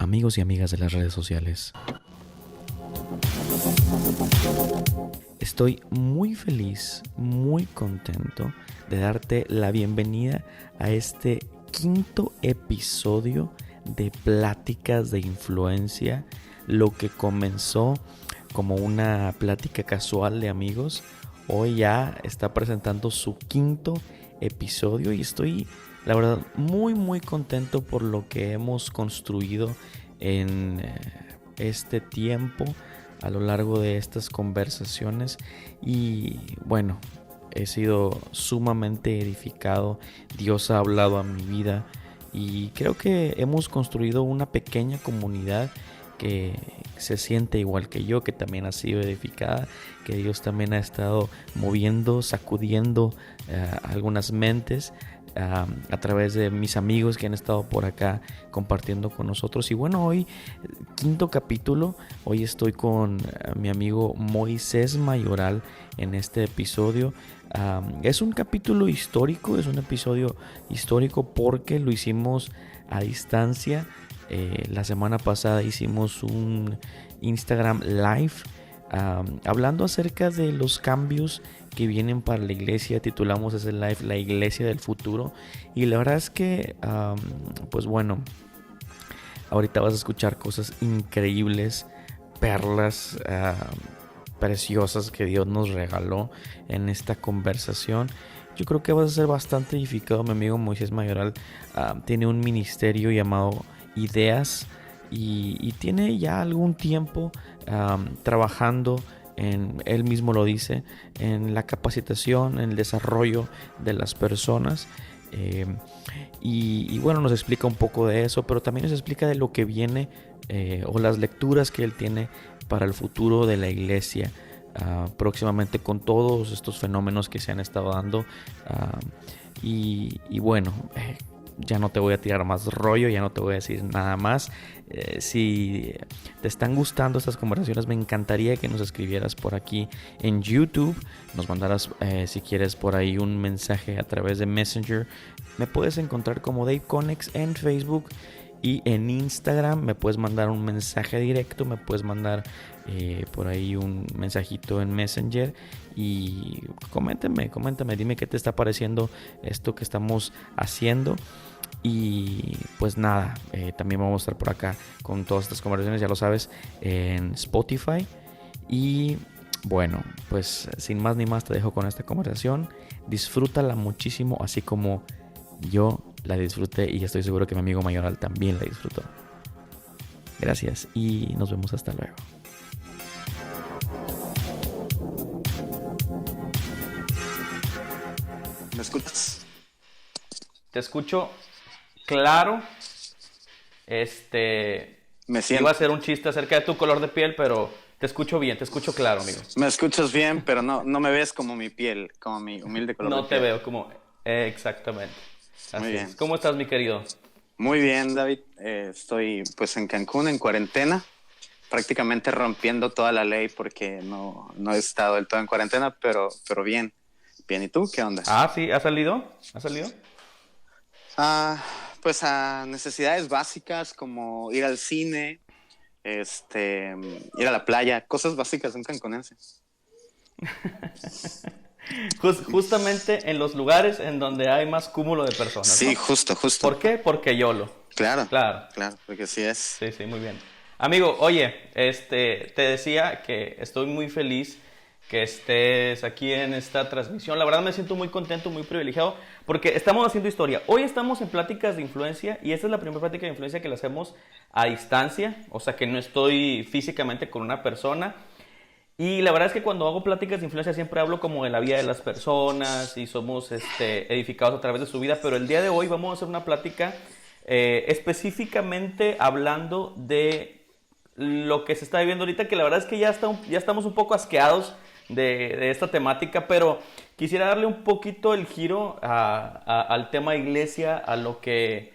amigos y amigas de las redes sociales. Estoy muy feliz, muy contento de darte la bienvenida a este quinto episodio de Pláticas de Influencia, lo que comenzó como una plática casual de amigos. Hoy ya está presentando su quinto episodio y estoy, la verdad, muy contento por lo que hemos construido en este tiempo a lo largo de estas conversaciones. Y bueno, he sido sumamente edificado. Dios ha hablado a mi vida y creo que hemos construido una pequeña comunidad que se siente igual que yo, que también ha sido edificada, que Dios también ha estado moviendo, sacudiendo algunas mentes a través de mis amigos que han estado por acá compartiendo con nosotros. Y bueno, hoy, quinto capítulo, hoy estoy con mi amigo Moisés Mayoral en este episodio. Es un capítulo histórico, es un episodio histórico porque lo hicimos a distancia. La semana pasada hicimos un Instagram Live hablando acerca de los cambios que vienen para la iglesia. Titulamos ese live La Iglesia del Futuro. Y la verdad es que, pues bueno, ahorita vas a escuchar cosas increíbles, perlas preciosas que Dios nos regaló en esta conversación. Yo creo que vas a ser bastante edificado. Mi amigo Moisés Mayoral tiene un ministerio llamado Ideas y tiene ya algún tiempo trabajando él mismo lo dice, en la capacitación, en el desarrollo de las personas. Y bueno, nos explica un poco de eso, pero también nos explica de lo que viene o las lecturas que él tiene para el futuro de la iglesia próximamente, con todos estos fenómenos que se han estado dando. Y bueno, ya no te voy a tirar más rollo, ya no te voy a decir nada más. Si te están gustando estas conversaciones, me encantaría que nos escribieras por aquí en YouTube. Nos mandaras, si quieres, por ahí un mensaje a través de Messenger. Me puedes encontrar como Dave Conex en Facebook. Y en Instagram me puedes mandar un mensaje directo, me puedes mandar por ahí un mensajito en Messenger y coméntame, dime qué te está pareciendo esto que estamos haciendo. Y pues nada, también vamos a estar por acá con todas estas conversaciones, ya lo sabes, en Spotify. Y bueno, pues sin más ni más te dejo con esta conversación. Disfrútala muchísimo, así como yo la disfruté, y estoy seguro que mi amigo Mayoral también la disfrutó. Gracias y nos vemos hasta luego. ¿Me escuchas? Te escucho claro. Me siento. Iba a hacer un chiste acerca de tu color de piel, pero te escucho bien, te escucho claro, amigo. Me escuchas bien, pero no me ves como mi piel, como mi humilde color de piel. No te veo como... exactamente. Así Muy bien. es. ¿Cómo estás, mi querido? Muy bien, David. Estoy pues en Cancún, en cuarentena, prácticamente rompiendo toda la ley porque no he estado del todo en cuarentena, pero bien. Bien, ¿y tú qué onda? Sí, ¿has salido? Pues a necesidades básicas como ir al cine, ir a la playa, cosas básicas de un cancunense. Justamente en los lugares en donde hay más cúmulo de personas, Sí, ¿no? justo. ¿Por qué? Porque YOLO. Claro, Claro, porque sí es. sí, muy bien. Amigo, oye, te decía que estoy muy feliz que estés aquí en esta transmisión. La verdad me siento muy contento, muy privilegiado, porque estamos haciendo historia. Hoy estamos en Pláticas de Influencia y esta es la primera plática de influencia que la hacemos a distancia, o sea que no estoy físicamente con una persona. Y la verdad es que cuando hago pláticas de influencia siempre hablo como de la vida de las personas y somos edificados a través de su vida, pero el día de hoy vamos a hacer una plática específicamente hablando de lo que se está viviendo ahorita, que la verdad es que ya estamos un poco asqueados de esta temática, pero quisiera darle un poquito el giro al tema iglesia, a lo que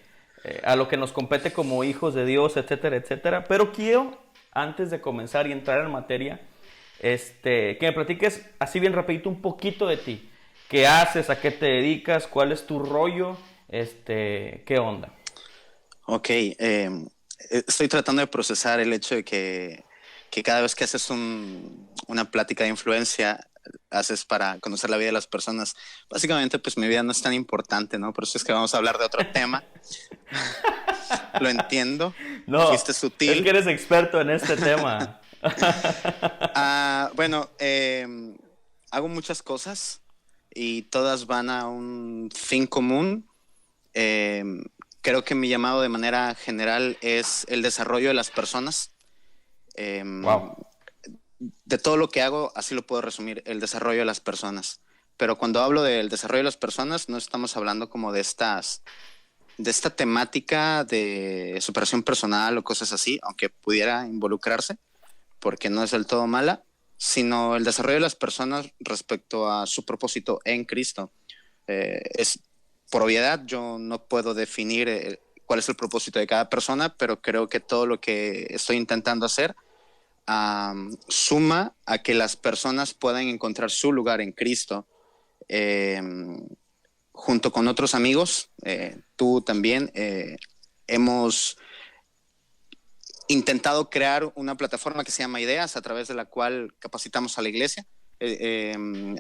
nos compete como hijos de Dios, etcétera, etcétera. Pero quiero, antes de comenzar y entrar en materia, que me platiques así bien rapidito un poquito de ti. ¿Qué haces? ¿A qué te dedicas? ¿Cuál es tu rollo? ¿Qué onda? Ok, estoy tratando de procesar el hecho de que cada vez que haces una plática de influencia, haces para conocer la vida de las personas. Básicamente, pues mi vida no es tan importante, ¿no? Por eso es que vamos a hablar de otro tema. Lo entiendo. No, Fuiste es que sutil. eres experto en este tema. Bueno, hago muchas cosas y todas van a un fin común. Eh, Creo que mi llamado de manera general es el desarrollo de las personas. Eh, Wow. de todo lo que hago, así lo puedo resumir, el desarrollo de las personas. Pero cuando hablo del desarrollo de las personas, no estamos hablando como de esta temática de superación personal o cosas así, aunque pudiera involucrarse, porque no es del todo mala, sino el desarrollo de las personas respecto a su propósito en Cristo. Es por obviedad, yo no puedo definir cuál es el propósito de cada persona, pero creo que todo lo que estoy intentando hacer suma a que las personas puedan encontrar su lugar en Cristo. Eh, Junto con otros amigos, tú también, hemos intentado crear una plataforma que se llama Ideas, a través de la cual capacitamos a la iglesia,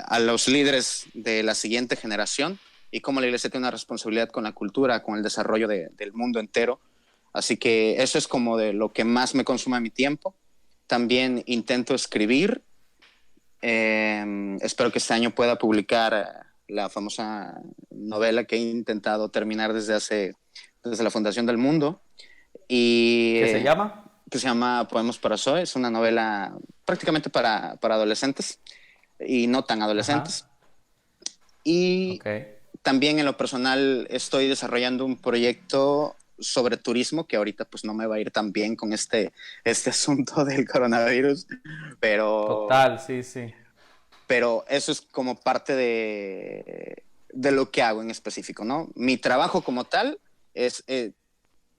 a los líderes de la siguiente generación, y cómo la iglesia tiene una responsabilidad con la cultura, con el desarrollo del mundo entero. Así que eso es como de lo que más me consume mi tiempo. También intento escribir. Espero que este año pueda publicar la famosa novela que he intentado terminar desde la fundación del mundo, y ¿Qué se llama? que se llama Poemas para Zoe. Es una novela prácticamente para adolescentes y no tan adolescentes. Ajá. Y Ok. también en lo personal estoy desarrollando un proyecto sobre turismo, que ahorita pues no me va a ir tan bien con este asunto del coronavirus, pero Total, sí, sí. pero eso es como parte de lo que hago en específico, ¿no? Mi trabajo como tal es,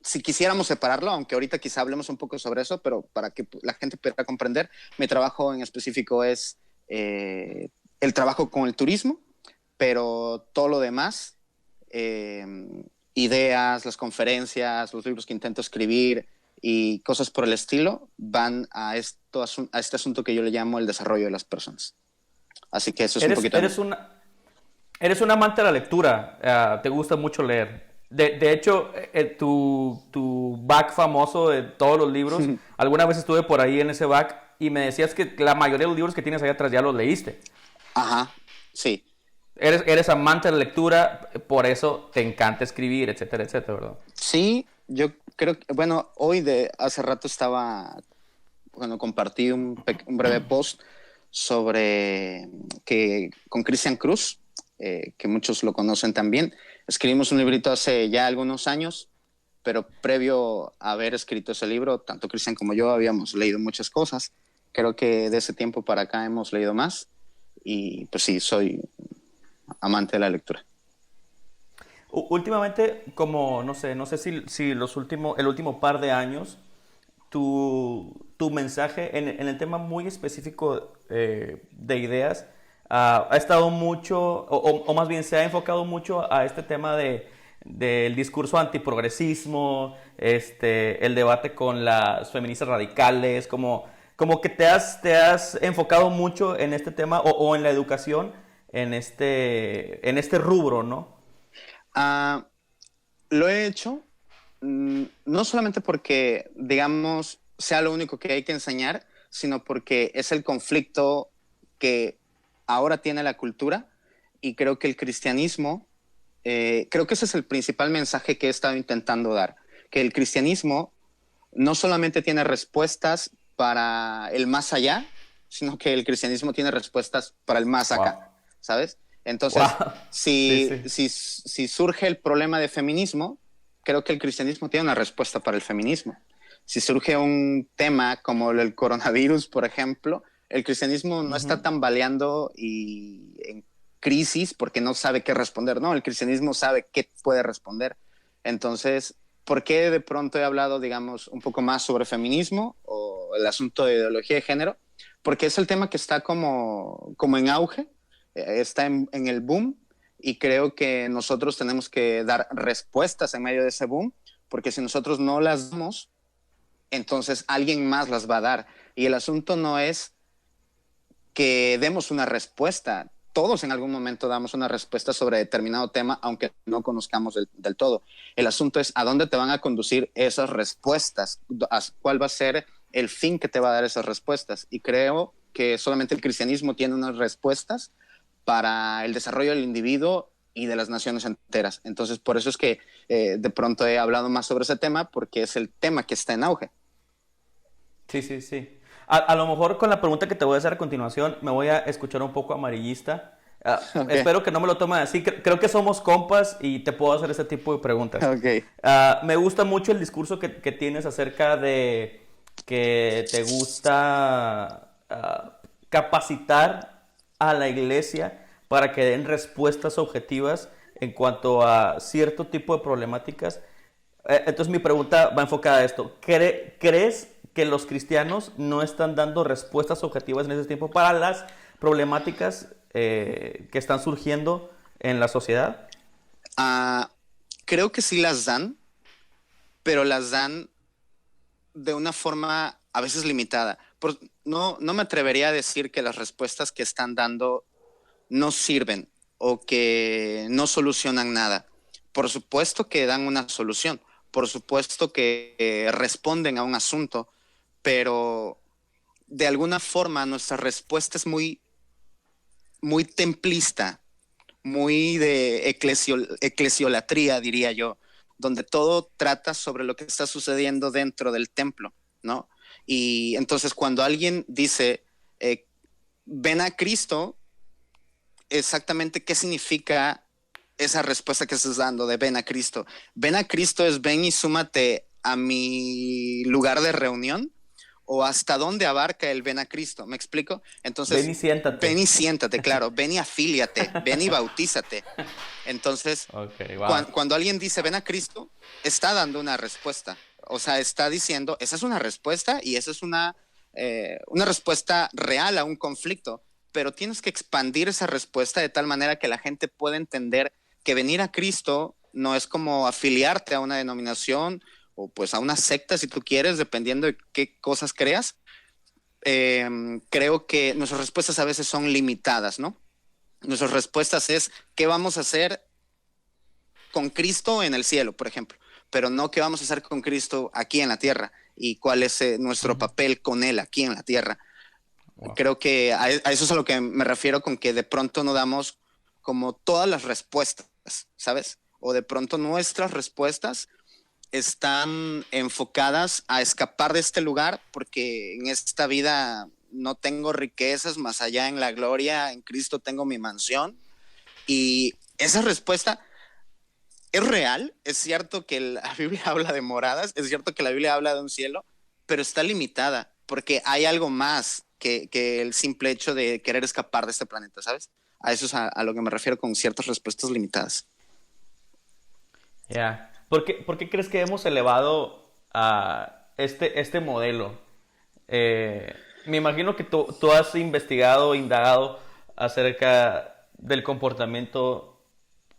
si quisiéramos separarlo, aunque ahorita quizá hablemos un poco sobre eso, pero para que la gente pueda comprender, mi trabajo en específico es el trabajo con el turismo, pero todo lo demás, eh, ideas, las conferencias, los libros que intento escribir y cosas por el estilo, van a este asunto que yo le llamo el desarrollo de las personas. Así que eso es un Eres, poquito de mí. eres una, eres un amante de la lectura. Te gusta mucho leer. De hecho, tu back famoso de todos los libros, alguna vez estuve por ahí en ese back y me decías que la mayoría de los libros que tienes ahí atrás ya los leíste. Ajá, sí. Eres amante de la lectura, por eso te encanta escribir, etcétera, etcétera, ¿verdad? Sí, yo creo que, bueno, hace rato compartí un breve post sobre que con Cristian Cruz, que muchos lo conocen también. Escribimos un librito hace ya algunos años, pero previo a haber escrito ese libro, tanto Cristian como yo habíamos leído muchas cosas. Creo que de ese tiempo para acá hemos leído más, y pues sí, soy amante de la lectura. Últimamente, como no sé si el último par de años, tu mensaje en el tema muy específico de ideas ha estado mucho, o más bien se ha enfocado mucho a este tema del discurso antiprogresismo, el debate con las feministas radicales, como que te has enfocado mucho en este tema o en la educación, en este rubro, ¿no? Ah, lo he hecho, no solamente porque, digamos, sea lo único que hay que enseñar, sino porque es el conflicto que ahora tiene la cultura, y creo que el cristianismo, creo que ese es el principal mensaje que he estado intentando dar, que el cristianismo no solamente tiene respuestas para el más allá, sino que el cristianismo tiene respuestas para el más acá, Wow. ¿sabes? Entonces, Wow. Sí, si, sí. si surge el problema de feminismo, creo que el cristianismo tiene una respuesta para el feminismo. Si surge un tema como el coronavirus, por ejemplo, el cristianismo no está Ujú. tambaleando y en crisis porque no sabe qué responder, no, el cristianismo sabe qué puede responder. Entonces, ¿por qué de pronto he hablado, digamos, un poco más sobre feminismo o el asunto de ideología de género? Porque es el tema que está como en auge, está en el boom, y creo que nosotros tenemos que dar respuestas en medio de ese boom, porque si nosotros no las damos, entonces alguien más las va a dar. Y el asunto no es que demos una respuesta. Todos en algún momento damos una respuesta sobre determinado tema, aunque no conozcamos del todo. El asunto es a dónde te van a conducir esas respuestas, cuál va a ser el fin que te va a dar esas respuestas. Y creo que solamente el cristianismo tiene unas respuestas para el desarrollo del individuo y de las naciones enteras. Entonces, por eso es que de pronto he hablado más sobre ese tema, porque es el tema que está en auge. Sí, sí, sí. A lo mejor con la pregunta que te voy a hacer a continuación me voy a escuchar un poco amarillista. Okay. Espero que no me lo tomes así. Creo que somos compas y te puedo hacer ese tipo de preguntas. Okay. Me gusta mucho el discurso que tienes acerca de que te gusta capacitar a la iglesia para que den respuestas objetivas en cuanto a cierto tipo de problemáticas. Entonces mi pregunta va enfocada a esto. ¿Crees que los cristianos no están dando respuestas objetivas en ese tiempo para las problemáticas que están surgiendo en la sociedad? Creo que sí las dan, pero las dan de una forma a veces limitada. No me atrevería a decir que las respuestas que están dando no sirven o que no solucionan nada. Por supuesto que dan una solución, por supuesto que responden a un asunto, pero de alguna forma nuestra respuesta es muy, muy templista, muy de eclesiolatría, diría yo, donde todo trata sobre lo que está sucediendo dentro del templo, ¿no? Y entonces cuando alguien dice, ven a Cristo, exactamente qué significa esa respuesta que estás dando de ven a Cristo. Ven a Cristo es ven y súmate a mi lugar de reunión, o hasta dónde abarca el ven a Cristo, ¿me explico? Entonces, ven y siéntate, claro, ven y afíliate, ven y bautízate. Entonces, okay, wow. cuando alguien dice ven a Cristo, está dando una respuesta, o sea, está diciendo, esa es una respuesta y esa es una respuesta real a un conflicto, pero tienes que expandir esa respuesta de tal manera que la gente pueda entender que venir a Cristo no es como afiliarte a una denominación o pues a una secta si tú quieres, dependiendo de qué cosas creas. Creo que nuestras respuestas a veces son limitadas, ¿no? Nuestras respuestas es qué vamos a hacer con Cristo en el cielo, por ejemplo, pero no qué vamos a hacer con Cristo aquí en la tierra y cuál es nuestro papel con Él aquí en la tierra. Wow. Creo que a eso es a lo que me refiero con que de pronto no damos como todas las respuestas, ¿sabes? O de pronto nuestras respuestas están enfocadas a escapar de este lugar porque en esta vida no tengo riquezas, más allá en la gloria, en Cristo tengo mi mansión. Y esa respuesta es real, es cierto que la Biblia habla de moradas, es cierto que la Biblia habla de un cielo, pero está limitada porque hay algo más que el simple hecho de querer escapar de este planeta, ¿sabes? A eso es a lo que me refiero con ciertas respuestas limitadas. Ya. Yeah. ¿Por qué crees que hemos elevado a este modelo? Me imagino que tú has investigado, indagado acerca del comportamiento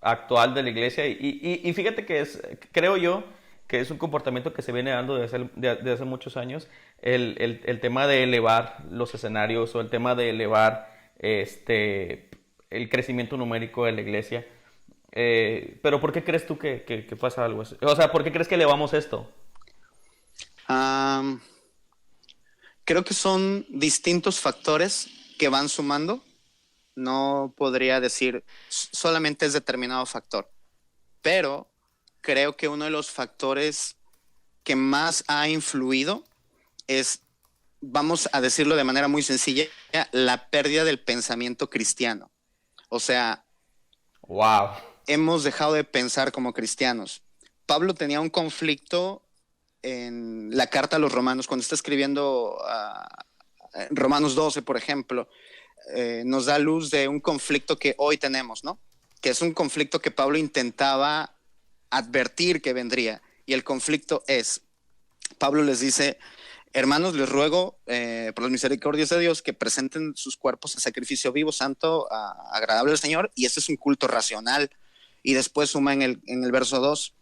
actual de la iglesia y fíjate que creo yo que es un comportamiento que se viene dando desde hace muchos años, el tema de elevar los escenarios o el tema de elevar el crecimiento numérico de la iglesia. Pero ¿por qué crees tú que pasa algo así? O sea, ¿por qué crees que elevamos esto? Creo que son distintos factores que van sumando. No podría decir solamente es determinado factor, pero creo que uno de los factores que más ha influido es, vamos a decirlo de manera muy sencilla, la pérdida del pensamiento cristiano. O sea, wow. Hemos dejado de pensar como cristianos. Pablo tenía un conflicto en la carta a los romanos, cuando está escribiendo Romanos 12, por ejemplo, nos da luz de un conflicto que hoy tenemos, ¿no? Que es un conflicto que Pablo intentaba advertir que vendría. Y el conflicto es, Pablo les dice, hermanos, les ruego por las misericordias de Dios que presenten sus cuerpos a sacrificio vivo, santo, agradable al Señor, y este es un culto racional. Y después suma en el verso 2,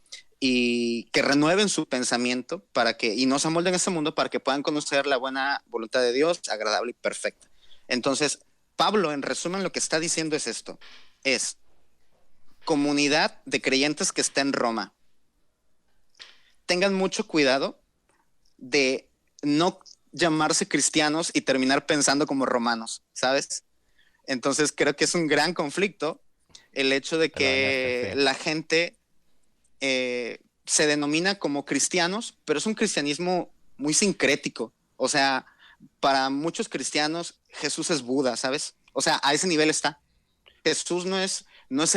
y que renueven su pensamiento y no se amolden a este mundo para que puedan conocer la buena voluntad de Dios, agradable y perfecta. Entonces, Pablo, en resumen, lo que está diciendo es esto, es comunidad de creyentes que está en Roma. Tengan mucho cuidado de no llamarse cristianos y terminar pensando como romanos, ¿sabes? Entonces creo que es un gran conflicto el hecho de que la gente se denomina como cristianos, pero es un cristianismo muy sincrético. O sea, para muchos cristianos Jesús es Buda, ¿sabes? O sea, a ese nivel está. Jesús no es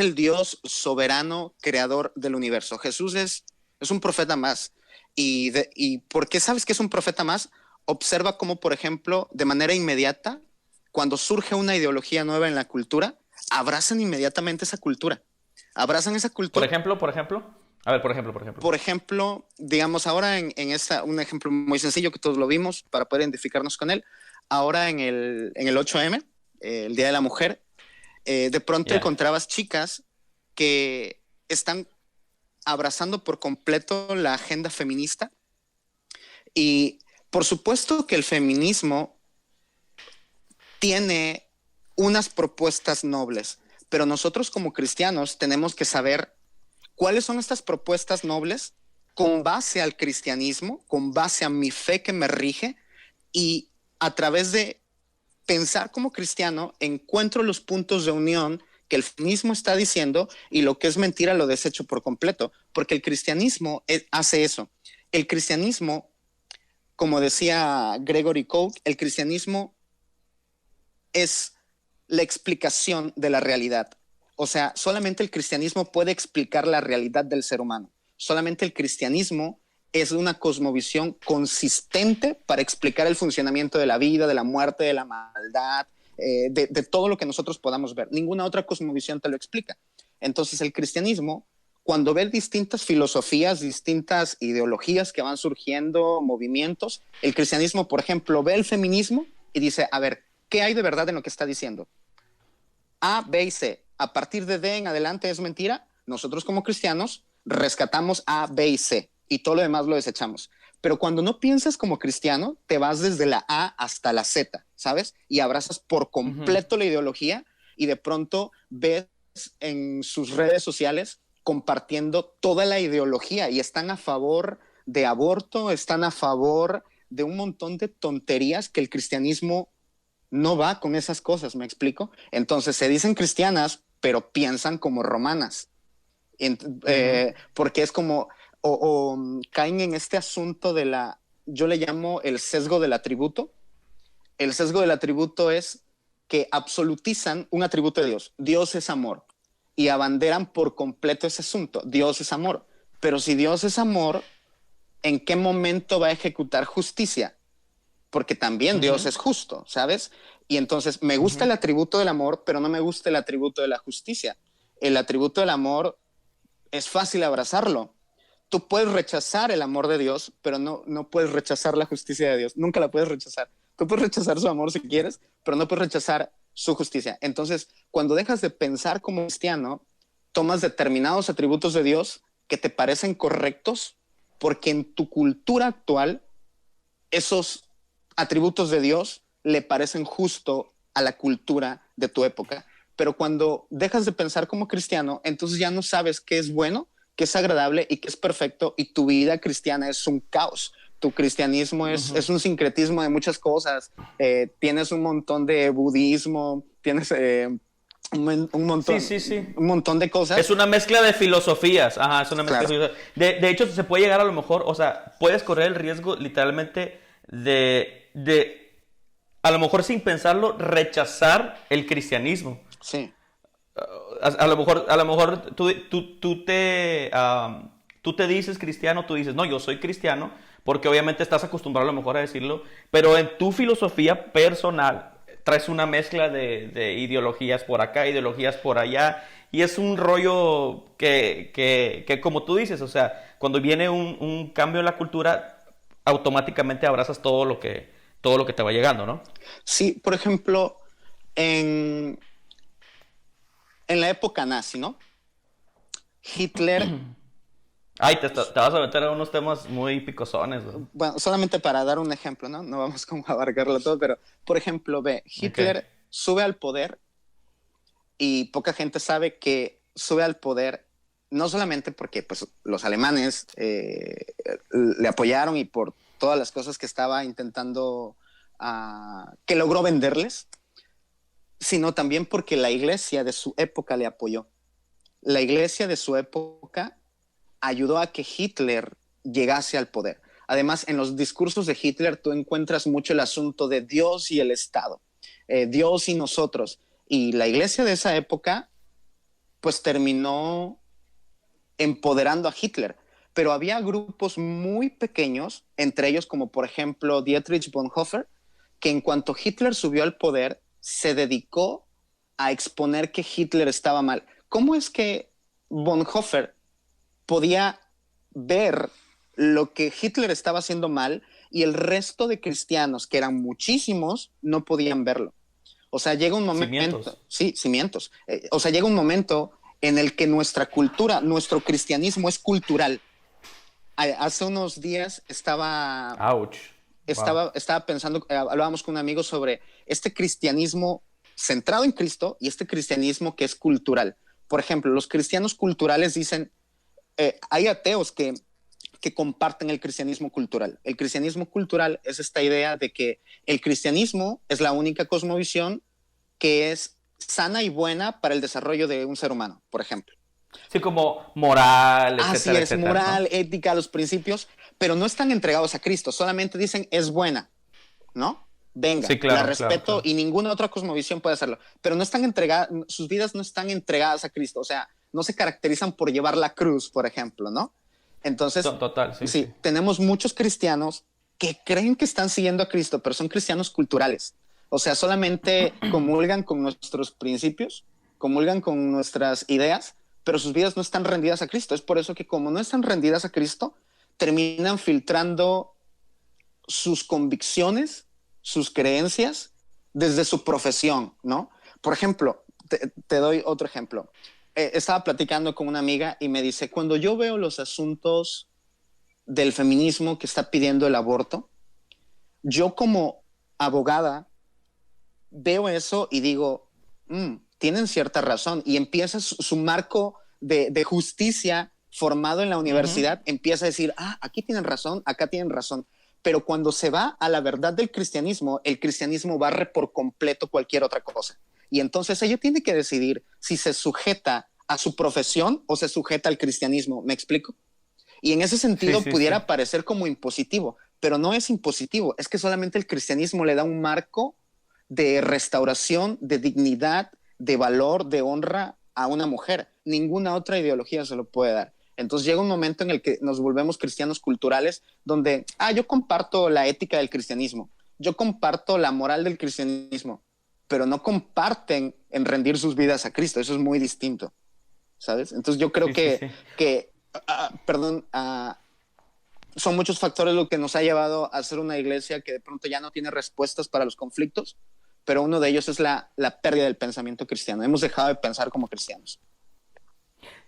el Dios soberano, creador del universo. Jesús es un profeta más. ¿Y por qué sabes que es un profeta más? Observa cómo, por ejemplo, de manera inmediata, cuando surge una ideología nueva en la cultura, abrazan inmediatamente esa cultura. Abrazan esa cultura. Por ejemplo. A ver, por ejemplo. Por ejemplo, digamos ahora en un ejemplo muy sencillo que todos lo vimos para poder identificarnos con él. Ahora en el 8M, el Día de la Mujer, de pronto encontrabas chicas que están abrazando por completo la agenda feminista. Y por supuesto que el feminismo tiene unas propuestas nobles, pero nosotros como cristianos tenemos que saber cuáles son estas propuestas nobles con base al cristianismo, con base a mi fe que me rige, y a través de pensar como cristiano encuentro los puntos de unión que el feminismo está diciendo y lo que es mentira lo desecho por completo, porque el cristianismo hace eso. El cristianismo, como decía Gregory Koch, el cristianismo es la explicación de la realidad. O sea, solamente el cristianismo puede explicar la realidad del ser humano. Solamente el cristianismo es una cosmovisión consistente para explicar el funcionamiento de la vida, de la muerte, de la maldad, de todo lo que nosotros podamos ver. Ninguna otra cosmovisión te lo explica. Entonces el cristianismo, cuando ve distintas filosofías, distintas ideologías que van surgiendo, movimientos, el cristianismo, por ejemplo, ve el feminismo y dice, a ver, ¿qué hay de verdad en lo que está diciendo? A, B y C. A partir de D en adelante es mentira. Nosotros como cristianos rescatamos A, B y C y todo lo demás lo desechamos. Pero cuando no piensas como cristiano, te vas desde la A hasta la Z, ¿sabes? Y abrazas por completo la ideología y de pronto ves en sus redes sociales compartiendo toda la ideología y están a favor de aborto, están a favor de un montón de tonterías que el cristianismo no va con esas cosas, ¿me explico? Entonces se dicen cristianas, pero piensan como romanas. Porque es como, caen en este asunto yo le llamo el sesgo del atributo. El sesgo del atributo es que absolutizan un atributo de Dios. Dios es amor. Y abanderan por completo ese asunto. Dios es amor. Pero si Dios es amor, ¿en qué momento va a ejecutar justicia? Porque también Dios es justo, ¿sabes? Y entonces me gusta el atributo del amor, pero no me gusta el atributo de la justicia. El atributo del amor es fácil abrazarlo. Tú puedes rechazar el amor de Dios, pero no puedes rechazar la justicia de Dios. Nunca la puedes rechazar. Tú puedes rechazar su amor si quieres, pero no puedes rechazar su justicia. Entonces, cuando dejas de pensar como cristiano, tomas determinados atributos de Dios que te parecen correctos, porque en tu cultura actual, esos atributos de Dios le parecen justo a la cultura de tu época. Pero cuando dejas de pensar como cristiano, entonces ya no sabes qué es bueno, qué es agradable y qué es perfecto, y tu vida cristiana es un caos. Tu cristianismo es un sincretismo de muchas cosas. Tienes un montón de budismo, tienes un montón, un montón de cosas. Es una mezcla de filosofías. Ajá, es una mezcla de filosofías. De hecho, se puede llegar a lo mejor, o sea, puedes correr el riesgo literalmente de a lo mejor sin pensarlo, rechazar el cristianismo. Sí. A lo mejor tú te dices cristiano, tú dices, no, yo soy cristiano, porque obviamente estás acostumbrado a lo mejor a decirlo, pero en tu filosofía personal traes una mezcla de ideologías por acá, ideologías por allá, y es un rollo que como tú dices, o sea, cuando viene un cambio en la cultura, automáticamente abrazas todo lo que te va llegando, ¿no? Sí, por ejemplo, en la época nazi, ¿no? Hitler Ay, te vas a meter a unos temas muy picosones, güey. Bueno, solamente para dar un ejemplo, ¿no? No vamos como a abarcarlo todo, pero por ejemplo, ve, Ok. Hitler sube al poder y poca gente sabe que sube al poder no solamente porque pues, los alemanes le apoyaron y por todas las cosas que estaba intentando, que logró venderles, sino también porque la iglesia de su época le apoyó. La iglesia de su época ayudó a que Hitler llegase al poder. Además, en los discursos de Hitler tú encuentras mucho el asunto de Dios y el Estado, Dios y nosotros. Y la iglesia de esa época, pues terminó empoderando a Hitler. Pero había grupos muy pequeños, entre ellos como por ejemplo Dietrich Bonhoeffer, que en cuanto Hitler subió al poder, se dedicó a exponer que Hitler estaba mal. ¿Cómo es que Bonhoeffer podía ver lo que Hitler estaba haciendo mal y el resto de cristianos, que eran muchísimos, no podían verlo? O sea, llega un momento, Cimientos. sí, cimientos. O sea, llega un momento en el que nuestra cultura, nuestro cristianismo es cultural. Hace unos días Ouch. Wow. estaba pensando, hablábamos con un amigo sobre este cristianismo centrado en Cristo y este cristianismo que es cultural. Por ejemplo, los cristianos culturales dicen, hay ateos que comparten el cristianismo cultural. El cristianismo cultural es esta idea de que el cristianismo es la única cosmovisión que es sana y buena para el desarrollo de un ser humano, por ejemplo. Sí, como moral, Así etcétera, es, etcétera, ¿no? moral, ética, los principios, pero no están entregados a Cristo, solamente dicen es buena, ¿no? Venga, Sí, la claro, claro, respeto claro. y ninguna otra cosmovisión puede hacerlo, pero no están entregadas, sus vidas no están entregadas a Cristo, o sea, no se caracterizan por llevar la cruz, por ejemplo, ¿no? Entonces, Total, sí, sí. sí, tenemos muchos cristianos que creen que están siguiendo a Cristo, pero son cristianos culturales. O sea, solamente comulgan con nuestros principios, comulgan con nuestras ideas, pero sus vidas no están rendidas a Cristo. Es por eso que como no están rendidas a Cristo, terminan filtrando sus convicciones, sus creencias desde su profesión, ¿no? Por ejemplo, te doy otro ejemplo. Estaba platicando con una amiga y me dice, cuando yo veo los asuntos del feminismo que está pidiendo el aborto, yo como abogada veo eso y digo, tienen cierta razón. Y empieza su marco de justicia formado en la Ujú. universidad, empieza a decir, aquí tienen razón, acá tienen razón. Pero cuando se va a la verdad del cristianismo, el cristianismo barre por completo cualquier otra cosa. Y entonces ella tiene que decidir si se sujeta a su profesión o se sujeta al cristianismo. ¿Me explico? Y en ese Sí, sentido sí, sí. pudiera parecer como impositivo, pero no es impositivo, es que solamente el cristianismo le da un marco de restauración, de dignidad, de valor, de honra a una mujer. Ninguna otra ideología se lo puede dar. Entonces llega un momento en el que nos volvemos cristianos culturales donde, yo comparto la ética del cristianismo, yo comparto la moral del cristianismo, pero no comparten en rendir sus vidas a Cristo. Eso es muy distinto, ¿sabes? Entonces yo creo Sí, sí, sí. que perdón, son muchos factores lo que nos ha llevado a ser una iglesia que de pronto ya no tiene respuestas para los conflictos, pero uno de ellos es la pérdida del pensamiento cristiano. Hemos dejado de pensar como cristianos.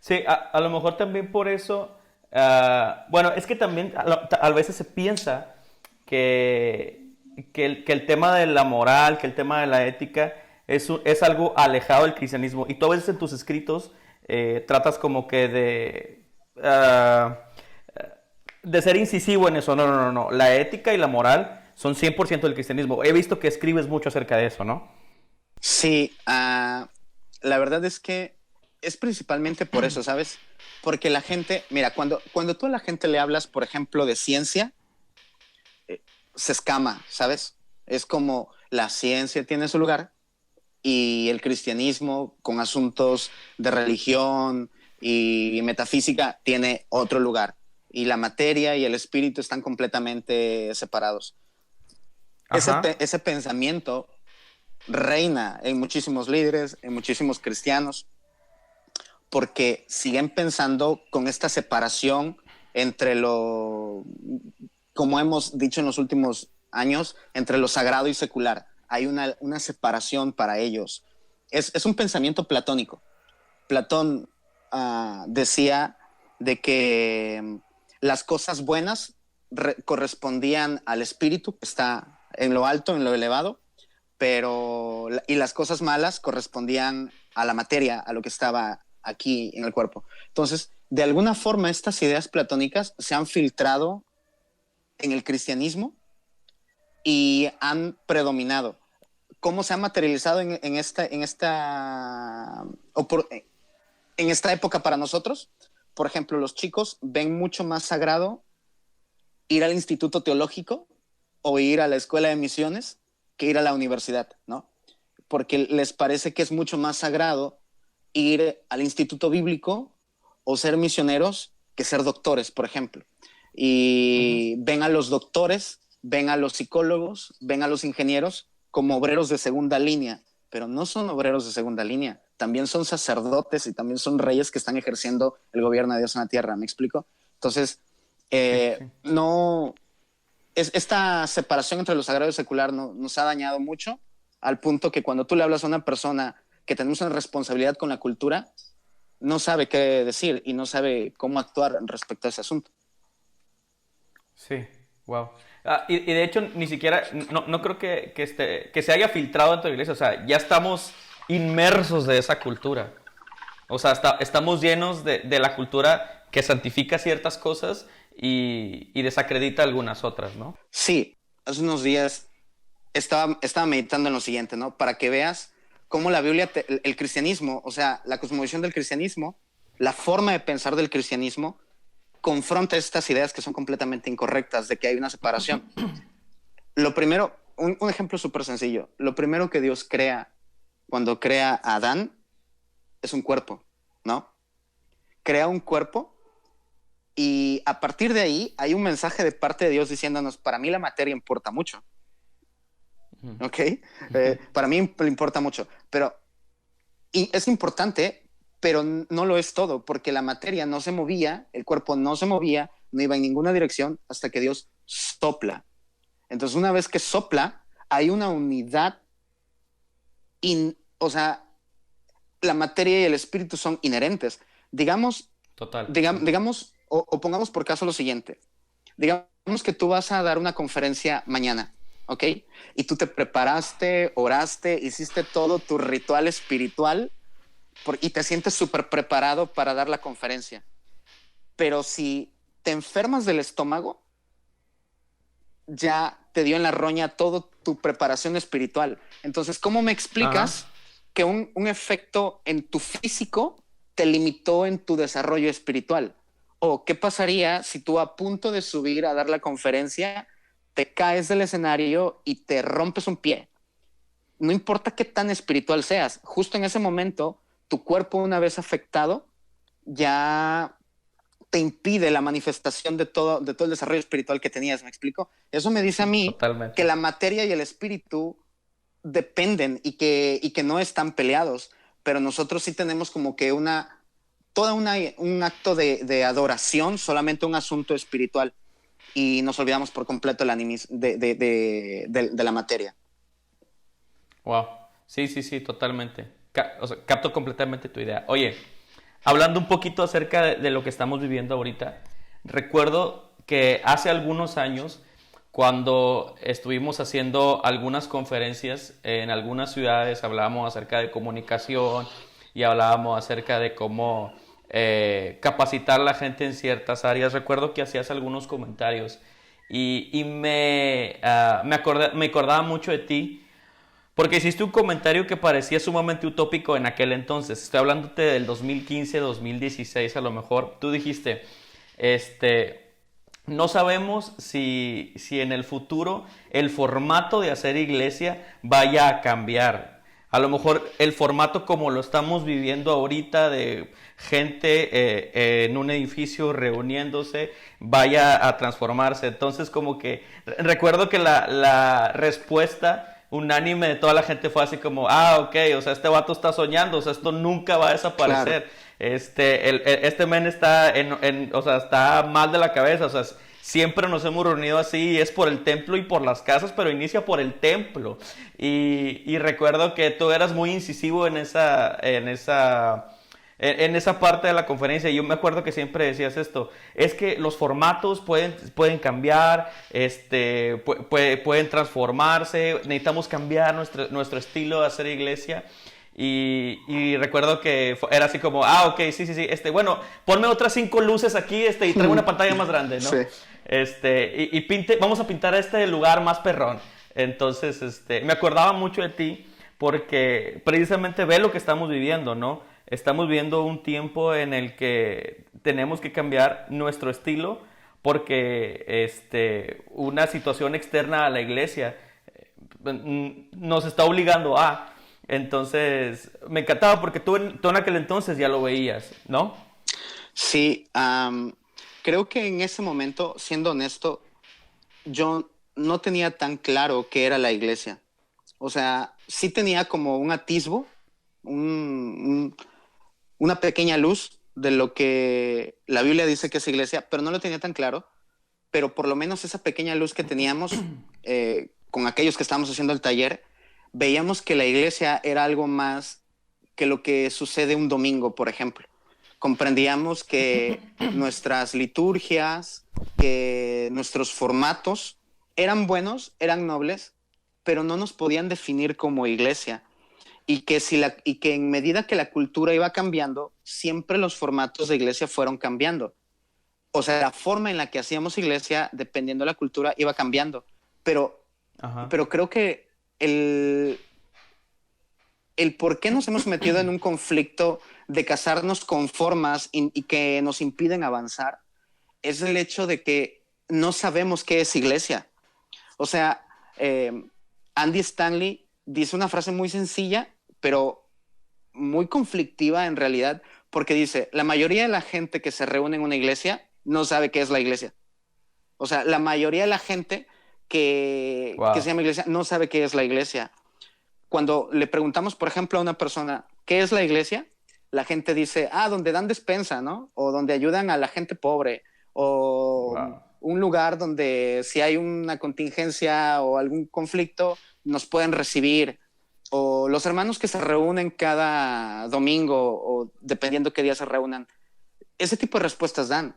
Sí, a lo mejor también por eso, bueno, es que también a veces se piensa que el tema de la moral, que el tema de la ética es algo alejado del cristianismo. Y tú a veces en tus escritos tratas como que de ser incisivo en eso. No, no, no, no. La ética y la moral son 100% del cristianismo. He visto que escribes mucho acerca de eso, ¿no? Sí, la verdad es que es principalmente por eso, ¿sabes? Porque la gente, mira, cuando tú a la gente le hablas, por ejemplo, de ciencia, se escama, ¿sabes? Es como la ciencia tiene su lugar y el cristianismo con asuntos de religión y metafísica tiene otro lugar. Y la materia y el espíritu están completamente separados. Ajá. Ese pensamiento reina en muchísimos líderes, en muchísimos cristianos, porque siguen pensando con esta separación entre como hemos dicho en los últimos años, entre lo sagrado y secular. Hay una separación para ellos. Es un pensamiento platónico. Platón decía de que las cosas buenas correspondían al espíritu que está en lo alto, en lo elevado, y las cosas malas correspondían a la materia, a lo que estaba aquí en el cuerpo. Entonces, de alguna forma, estas ideas platónicas se han filtrado en el cristianismo y han predominado. ¿Cómo se ha materializado en esta época para nosotros? Por ejemplo, los chicos ven mucho más sagrado ir al instituto teológico o ir a la escuela de misiones que ir a la universidad, ¿no? Porque les parece que es mucho más sagrado ir al instituto bíblico o ser misioneros que ser doctores, por ejemplo. Y ven a los doctores, ven a los psicólogos, ven a los ingenieros como obreros de segunda línea, pero no son obreros de segunda línea, también son sacerdotes y también son reyes que están ejerciendo el gobierno de Dios en la tierra, ¿me explico? Entonces, no, esta separación entre lo sagrado y lo secular nos ha dañado mucho, al punto que cuando tú le hablas a una persona que tenemos una responsabilidad con la cultura, no sabe qué decir y no sabe cómo actuar respecto a ese asunto. Sí, wow. Y de hecho, ni siquiera, no creo que se haya filtrado en tu iglesia. O sea, ya estamos inmersos de esa cultura. O sea, estamos llenos de la cultura que santifica ciertas cosas y desacredita algunas otras, ¿no? Sí, hace unos días estaba meditando en lo siguiente, ¿no? Para que veas cómo la Biblia, el cristianismo, o sea, la cosmovisión del cristianismo, la forma de pensar del cristianismo, confronta estas ideas que son completamente incorrectas de que hay una separación. Lo primero, un ejemplo súper sencillo, lo primero que Dios crea cuando crea a Adán es un cuerpo, ¿no? Crea un cuerpo y a partir de ahí hay un mensaje de parte de Dios diciéndonos, para mí la materia importa mucho, ¿ok? Para mí le importa mucho, pero y es importante, pero no lo es todo, porque la materia no se movía, el cuerpo no se movía, no iba en ninguna dirección hasta que Dios sopla. Entonces, una vez que sopla, hay una unidad, o sea, la materia y el espíritu son inherentes. Digamos, o pongamos por caso lo siguiente. Digamos que tú vas a dar una conferencia mañana, ¿ok? Y tú te preparaste, oraste, hiciste todo tu ritual espiritual y te sientes súper preparado para dar la conferencia. Pero si te enfermas del estómago, ya te dio en la roña toda tu preparación espiritual. Entonces, ¿cómo me explicas que un efecto en tu físico te limitó en tu desarrollo espiritual? ¿O qué pasaría si tú a punto de subir a dar la conferencia te caes del escenario y te rompes un pie? No importa qué tan espiritual seas, justo en ese momento tu cuerpo, una vez afectado, ya te impide la manifestación de todo el desarrollo espiritual que tenías, ¿me explico? Eso me dice a mí Totalmente. que la materia y el espíritu dependen y que no están peleados, pero nosotros sí tenemos como que un acto de adoración, solamente un asunto espiritual, y nos olvidamos por completo de la materia. Wow. Sí, totalmente. O sea, capto completamente tu idea. Oye, hablando un poquito acerca de lo que estamos viviendo ahorita, recuerdo que hace algunos años, cuando estuvimos haciendo algunas conferencias en algunas ciudades, hablábamos acerca de comunicación y hablábamos acerca de cómo capacitar a la gente en ciertas áreas. Recuerdo que hacías algunos comentarios y me acordaba mucho de ti, porque hiciste un comentario que parecía sumamente utópico en aquel entonces. Estoy hablándote del 2015, 2016 a lo mejor. Tú dijiste, no sabemos si en el futuro el formato de hacer iglesia vaya a cambiar. A lo mejor el formato como lo estamos viviendo ahorita, de gente en un edificio reuniéndose, vaya a transformarse. Entonces, como que recuerdo que la respuesta unánime de toda la gente fue así como, ok, o sea, este vato está soñando, o sea, esto nunca va a desaparecer. Claro. Este men está o sea, está mal de la cabeza, o sea, siempre nos hemos reunido así, y es por el templo y por las casas, pero inicia por el templo. Y recuerdo que tú eras muy incisivo en esa en esa parte de la conferencia. Yo me acuerdo que siempre decías esto, es que los formatos pueden cambiar, pueden transformarse, necesitamos cambiar nuestro estilo de hacer iglesia. Y recuerdo que era así como, ok, sí, bueno, ponme otras 5 luces aquí, y traigo una pantalla más grande, ¿no? Sí. Vamos a pintar este lugar más perrón. Entonces, me acordaba mucho de ti porque precisamente ve lo que estamos viviendo, ¿no? Estamos viviendo un tiempo en el que tenemos que cambiar nuestro estilo porque una situación externa a la iglesia nos está obligando a... Entonces, me encantaba porque tú en aquel entonces ya lo veías, ¿no? Sí, creo que en ese momento, siendo honesto, yo no tenía tan claro qué era la iglesia. O sea, sí tenía como un atisbo, una pequeña luz de lo que la Biblia dice que es iglesia, pero no lo tenía tan claro. Pero por lo menos esa pequeña luz que teníamos con aquellos que estábamos haciendo el taller, veíamos que la iglesia era algo más que lo que sucede un domingo, por ejemplo. Comprendíamos que nuestras liturgias, que nuestros formatos eran buenos, eran nobles, pero no nos podían definir como iglesia. Y que en medida que la cultura iba cambiando, siempre los formatos de iglesia fueron cambiando. O sea, la forma en la que hacíamos iglesia, dependiendo de la cultura, iba cambiando. Pero, pero creo que el por qué nos hemos metido en un conflicto de casarnos con formas y que nos impiden avanzar es el hecho de que no sabemos qué es iglesia. O sea, Andy Stanley dice una frase muy sencilla, pero muy conflictiva en realidad, porque dice, la mayoría de la gente que se reúne en una iglesia no sabe qué es la iglesia. O sea, la mayoría de la gente que se llama iglesia no sabe qué es la iglesia. Cuando le preguntamos, por ejemplo, a una persona, ¿qué es la iglesia? La gente dice, donde dan despensa, ¿no? O donde ayudan a la gente pobre. O un lugar donde si hay una contingencia o algún conflicto, nos pueden recibir. O los hermanos que se reúnen cada domingo o dependiendo qué día se reúnan. Ese tipo de respuestas dan.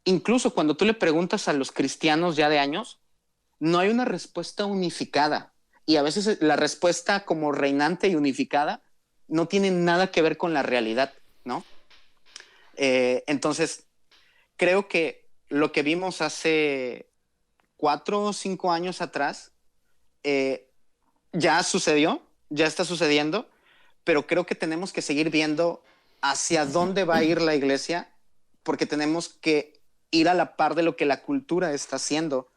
Incluso cuando tú le preguntas a los cristianos ya de años, no hay una respuesta unificada. Y a veces la respuesta como reinante y unificada no tiene nada que ver con la realidad, ¿no? Entonces, creo que lo que vimos hace 4 o 5 años atrás ya sucedió, ya está sucediendo, pero creo que tenemos que seguir viendo hacia dónde va a ir la iglesia, porque tenemos que ir a la par de lo que la cultura está haciendo.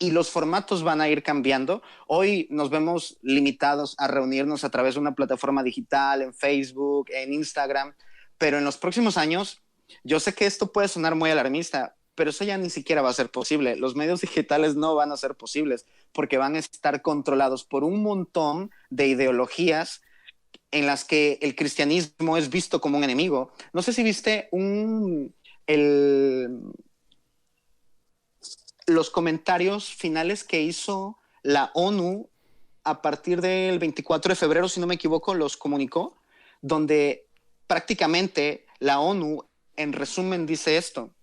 Y los formatos van a ir cambiando. Hoy nos vemos limitados a reunirnos a través de una plataforma digital, en Facebook, en Instagram, pero en los próximos años, yo sé que esto puede sonar muy alarmista, pero eso ya ni siquiera va a ser posible. Los medios digitales no van a ser posibles porque van a estar controlados por un montón de ideologías en las que el cristianismo es visto como un enemigo. No sé si viste los comentarios finales que hizo la ONU a partir del 24 de febrero, si no me equivoco, los comunicó, donde prácticamente la ONU, en resumen, dice esto: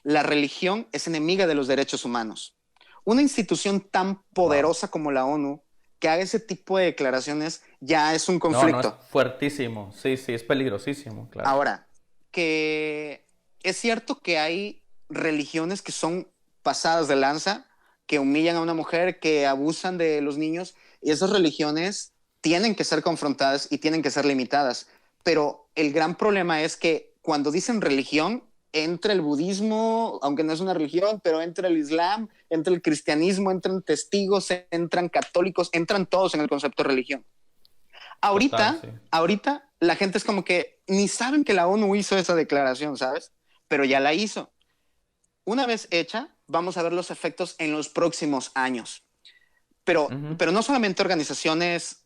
la religión es enemiga de los derechos humanos. Una institución tan poderosa como la ONU que haga ese tipo de declaraciones ya es un conflicto. No, es fuertísimo, sí, es peligrosísimo, claro. Ahora, que es cierto que hay religiones que son pasadas de lanza, que humillan a una mujer, que abusan de los niños, y esas religiones tienen que ser confrontadas y tienen que ser limitadas. Pero el gran problema es que cuando dicen religión, entra el budismo, aunque no es una religión, pero entra el islam, entra el cristianismo, entran testigos, entran católicos, entran todos en el concepto de religión. Ahorita la gente es como que ni saben que la ONU hizo esa declaración, ¿sabes? Pero ya la hizo. Una vez hecha, vamos a ver los efectos en los próximos años. Pero no solamente organizaciones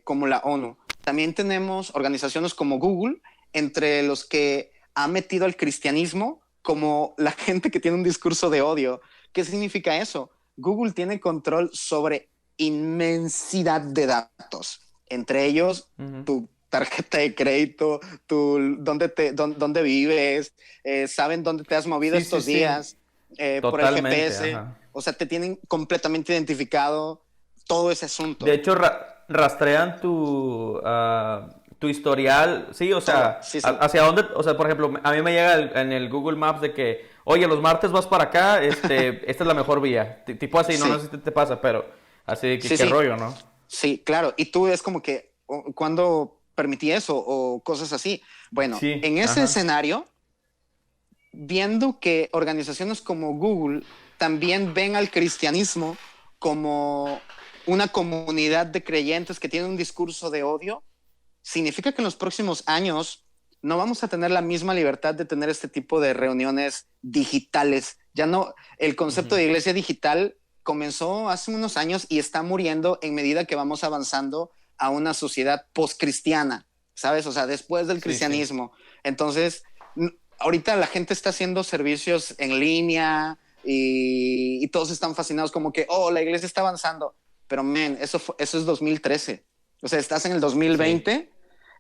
como la ONU, también tenemos organizaciones como Google, entre los que ha metido al cristianismo como la gente que tiene un discurso de odio. ¿Qué significa eso? Google tiene control sobre inmensidad de datos, entre ellos tu tarjeta de crédito, dónde vives, saben dónde te has movido Sí, sí, estos sí. días por el Totalmente, GPS. ajá. O sea, te tienen completamente identificado todo ese De asunto. hecho, rastrean tu historial, sí, o Todo, sea, sí, sí. hacia dónde, o sea, por ejemplo, a mí me llega en el Google Maps de que, oye, los martes vas para acá, esta es la mejor vía. Tipo así, no Sí, sé si te pasa, pero así de que sí, qué sí. rollo, ¿no? Sí, claro. Y tú es como que, ¿cuándo permití eso? O cosas así. Bueno, Sí, en ese ajá. escenario, viendo que organizaciones como Google también ven al cristianismo como una comunidad de creyentes que tiene un discurso de odio, significa que en los próximos años no vamos a tener la misma libertad de tener este tipo de reuniones digitales. Ya no, el concepto Ujú. de iglesia digital comenzó hace unos años y está muriendo en medida que vamos avanzando a una sociedad postcristiana, ¿sabes? O sea, después del Sí, sí. cristianismo. Entonces, ahorita la gente está haciendo servicios en línea y todos están fascinados como que, oh, la iglesia está avanzando. Pero, man, eso es 2013. O sea, estás en el Sí. 2020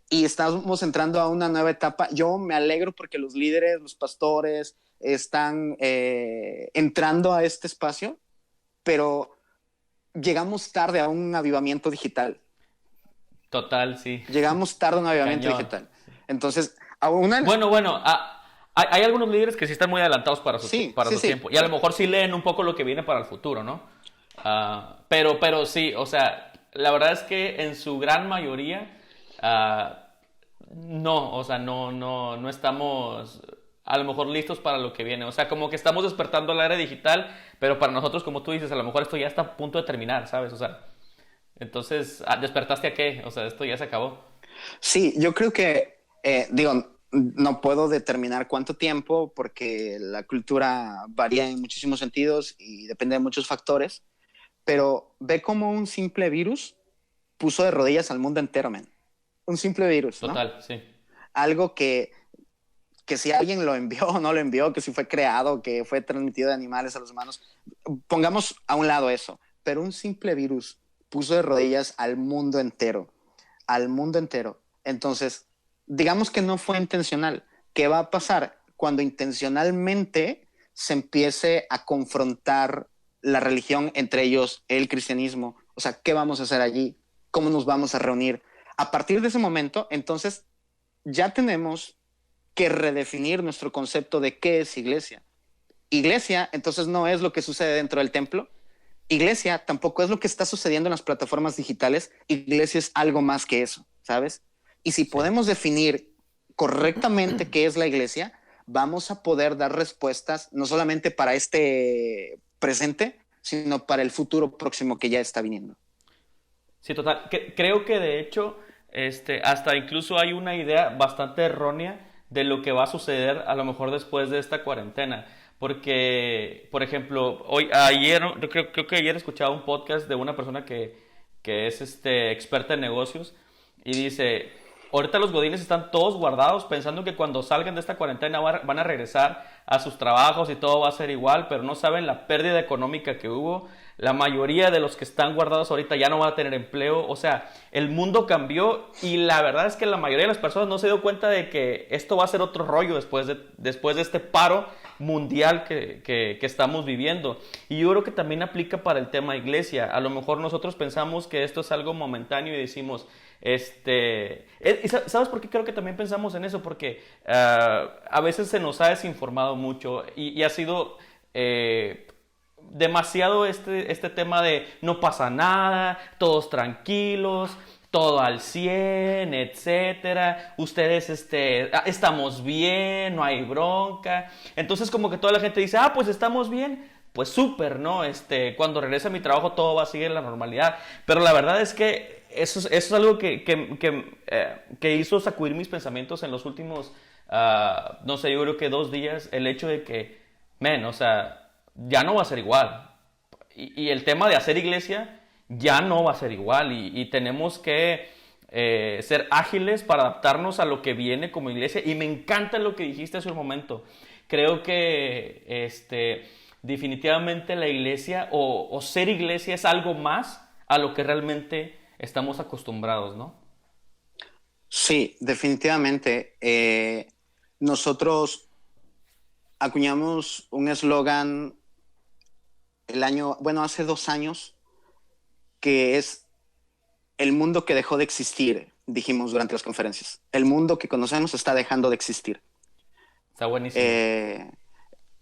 y estamos entrando a una nueva etapa. Yo me alegro porque los líderes, los pastores están entrando a este espacio, pero llegamos tarde a un avivamiento digital. Total, sí. Llegamos tarde a un avivamiento Cañón. digital. Entonces, a una... Bueno, hay algunos líderes que sí están muy adelantados para Sí, para sí, su sí. tiempo. Y a lo mejor sí leen un poco lo que viene para el futuro, ¿no? Pero sí, o sea, la verdad es que en su gran mayoría, ah, no, o sea, no estamos a lo mejor listos para lo que viene. O sea, como que estamos despertando la era digital, pero para nosotros, como tú dices, a lo mejor esto ya está a punto de terminar, ¿sabes? O sea, entonces, ¿despertaste a qué? O sea, esto ya se acabó. Sí, yo creo que, digo, no puedo determinar cuánto tiempo porque la cultura varía en muchísimos sentidos y depende de muchos factores, pero ve como un simple virus puso de rodillas al mundo entero, man. Un simple virus, ¿no? Total, sí. Algo que si alguien lo envió o no lo envió, que si fue creado, que fue transmitido de animales a los humanos, pongamos a un lado eso, pero un simple virus puso de rodillas al mundo entero. Entonces, digamos que no fue intencional. ¿Qué va a pasar cuando intencionalmente se empiece a confrontar la religión, entre ellos el cristianismo? O sea, ¿qué vamos a hacer allí? ¿Cómo nos vamos a reunir? A partir de ese momento, entonces, ya tenemos que redefinir nuestro concepto de qué es iglesia. Iglesia, entonces, no es lo que sucede dentro del templo. Iglesia tampoco es lo que está sucediendo en las plataformas digitales. Iglesia es algo más que eso, ¿sabes? Y si Sí. podemos definir correctamente qué es la iglesia, vamos a poder dar respuestas no solamente para este presente, sino para el futuro próximo que ya está viniendo. Sí, total. Creo que de hecho, hasta incluso hay una idea bastante errónea de lo que va a suceder a lo mejor después de esta cuarentena. Porque, por ejemplo, ayer, yo creo que ayer escuchaba un podcast de una persona que es experta en negocios y dice, ahorita los godines están todos guardados pensando que cuando salgan de esta cuarentena van a regresar a sus trabajos y todo va a ser igual, pero no saben la pérdida económica que hubo. La mayoría de los que están guardados ahorita ya no van a tener empleo. O sea, el mundo cambió y la verdad es que la mayoría de las personas no se dio cuenta de que esto va a ser otro rollo después de este paro mundial que estamos viviendo. Y yo creo que también aplica para el tema iglesia. A lo mejor nosotros pensamos que esto es algo momentáneo y decimos, ¿sabes por qué creo que también pensamos en eso? Porque a veces se nos ha desinformado mucho y ha sido demasiado este tema de no pasa nada, todos tranquilos, todo al 100, etcétera. Ustedes estamos bien, no hay bronca. Entonces como que toda la gente dice, "Ah, pues estamos bien." Pues súper, ¿no? Cuando regrese a mi trabajo todo va a seguir en la normalidad. Pero la verdad es que eso es algo que hizo sacudir mis pensamientos en los últimos, no sé, yo creo que 2 días. El hecho de que, men, o sea, ya no va a ser igual. Y el tema de hacer iglesia ya no va a ser igual. Y tenemos que ser ágiles para adaptarnos a lo que viene como iglesia. Y me encanta lo que dijiste hace un momento. Creo que definitivamente la iglesia o ser iglesia es algo más a lo que realmente estamos acostumbrados, ¿no? Sí, definitivamente. Nosotros acuñamos un eslogan hace 2 años, que es el mundo que dejó de existir, dijimos durante las conferencias. El mundo que conocemos está dejando de existir. Está buenísimo. Eh,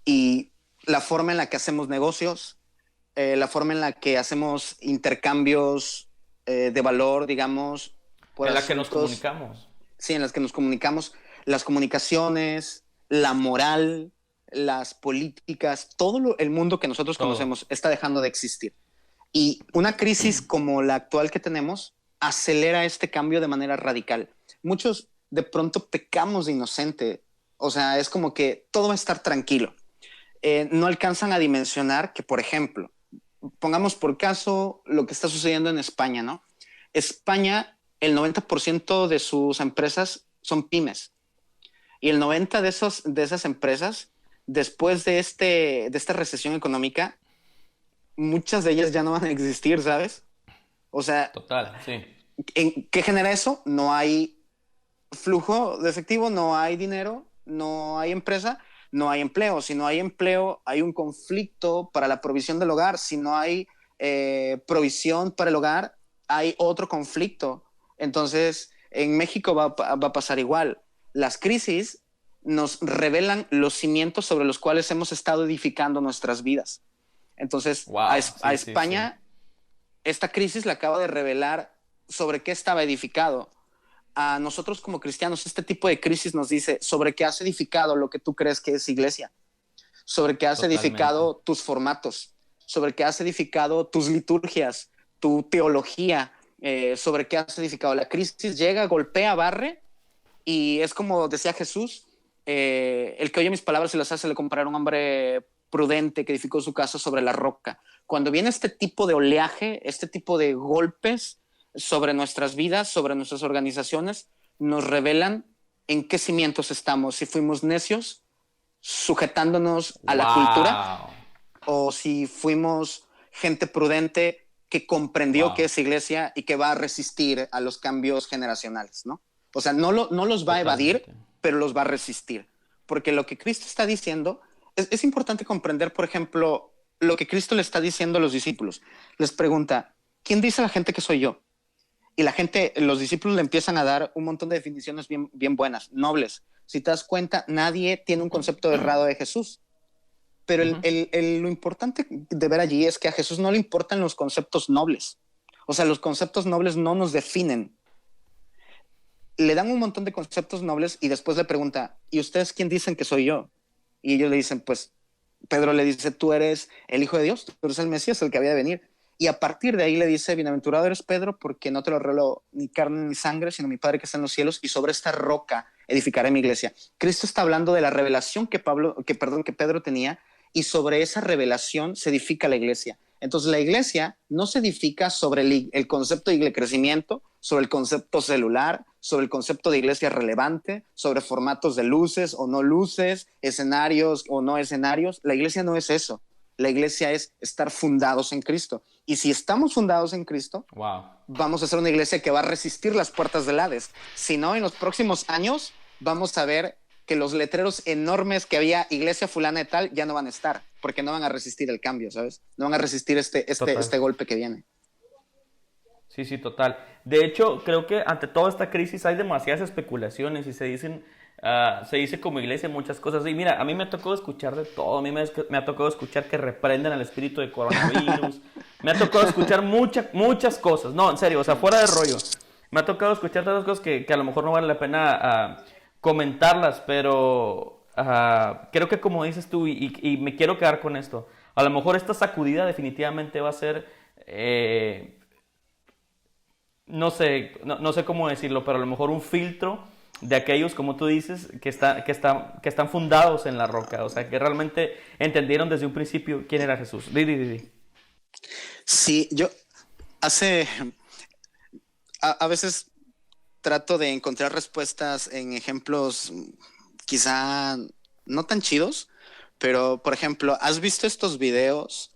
y la forma en la que hacemos negocios, la forma en la que hacemos intercambios de valor, digamos, por En la que nos asuntos, comunicamos. sí, en las que nos comunicamos, las comunicaciones, la moral, las políticas, el mundo que nosotros Todo. conocemos está dejando de existir. Y una crisis como la actual que tenemos acelera este cambio de manera radical. Muchos de pronto pecamos de inocente, o sea, es como que todo va a estar tranquilo. No alcanzan a dimensionar que, por ejemplo, pongamos por caso lo que está sucediendo en España, ¿no? España, el 90% de sus empresas son pymes. Y el 90% de esas empresas, después de esta recesión económica, muchas de ellas ya no van a existir, ¿sabes? O sea, Total, sí. ¿qué genera eso? No hay flujo de efectivo, no hay dinero, no hay empresa, no hay empleo. Si no hay empleo, hay un conflicto para la provisión del hogar. Si no hay provisión para el hogar, hay otro conflicto. Entonces, en México va a pasar igual. Las crisis nos revelan los cimientos sobre los cuales hemos estado edificando nuestras vidas. Entonces, Wow, a sí, sí, sí. España, esta crisis le acaba de revelar sobre qué estaba edificado. A nosotros como cristianos, este tipo de crisis nos dice sobre qué has edificado lo que tú crees que es iglesia, sobre qué has Totalmente. edificado tus formatos, sobre qué has edificado tus liturgias, tu teología, sobre qué has edificado. La crisis llega, golpea, barre, y es como decía Jesús, el que oye mis palabras y las hace le comparar a un hombre prudente que edificó su casa sobre la roca. Cuando viene este tipo de oleaje, este tipo de golpes sobre nuestras vidas, sobre nuestras organizaciones, nos revelan en qué cimientos estamos, si fuimos necios, sujetándonos a la cultura, Wow. o si fuimos gente prudente que comprendió que Wow. es iglesia y que va a resistir a los cambios generacionales, ¿no? O sea, no los va a evadir, Totalmente. pero los va a resistir. Porque lo que Cristo está diciendo, es importante comprender, por ejemplo, lo que Cristo le está diciendo a los discípulos. Les pregunta, ¿quién dice a la gente que soy yo? Y la gente, los discípulos le empiezan a dar un montón de definiciones bien, bien buenas, nobles. Si te das cuenta, nadie tiene un concepto errado de Jesús. Pero Ujú. lo importante de ver allí es que a Jesús no le importan los conceptos nobles. O sea, los conceptos nobles no nos definen. Le dan un montón de conceptos nobles y después le pregunta, ¿y ustedes quién dicen que soy yo? Y ellos le dicen, pues, Pedro le dice, tú eres el Hijo de Dios, tú eres el Mesías, el que había de venir. Y a partir de ahí le dice, bienaventurado eres Pedro, porque no te lo reveló ni carne ni sangre, sino mi Padre que está en los cielos, y sobre esta roca edificaré mi iglesia. Cristo está hablando de la revelación que Pedro tenía, y sobre esa revelación se edifica la iglesia. Entonces la iglesia no se edifica sobre el concepto de crecimiento, sobre el concepto celular, sobre el concepto de iglesia relevante, sobre formatos de luces o no luces, escenarios o no escenarios. La iglesia no es eso. La iglesia es estar fundados en Cristo. Y si estamos fundados en Cristo, Wow. vamos a ser una iglesia que va a resistir las puertas del Hades. Si no, en los próximos años vamos a ver que los letreros enormes que había iglesia fulana y tal ya no van a estar, porque no van a resistir el cambio, ¿sabes? No van a resistir Total. este golpe que viene. Sí, sí, total. De hecho, creo que ante toda esta crisis hay demasiadas especulaciones y se dicen, se dice como iglesia muchas cosas. Y mira, a mí me ha tocado escuchar de todo. A mí me ha tocado escuchar que reprenden al espíritu de coronavirus. Me ha tocado escuchar muchas cosas. No, en serio, o sea, fuera de rollo. Me ha tocado escuchar tantas cosas que a lo mejor no vale la pena comentarlas, pero creo que como dices tú, y me quiero quedar con esto, a lo mejor esta sacudida definitivamente va a ser... no sé cómo decirlo, pero a lo mejor un filtro de aquellos, como tú dices, que están fundados en la roca, o sea, que realmente entendieron desde un principio quién era Jesús. Di. Sí, yo hace, a veces trato de encontrar respuestas en ejemplos quizá no tan chidos, pero por ejemplo, ¿has visto estos videos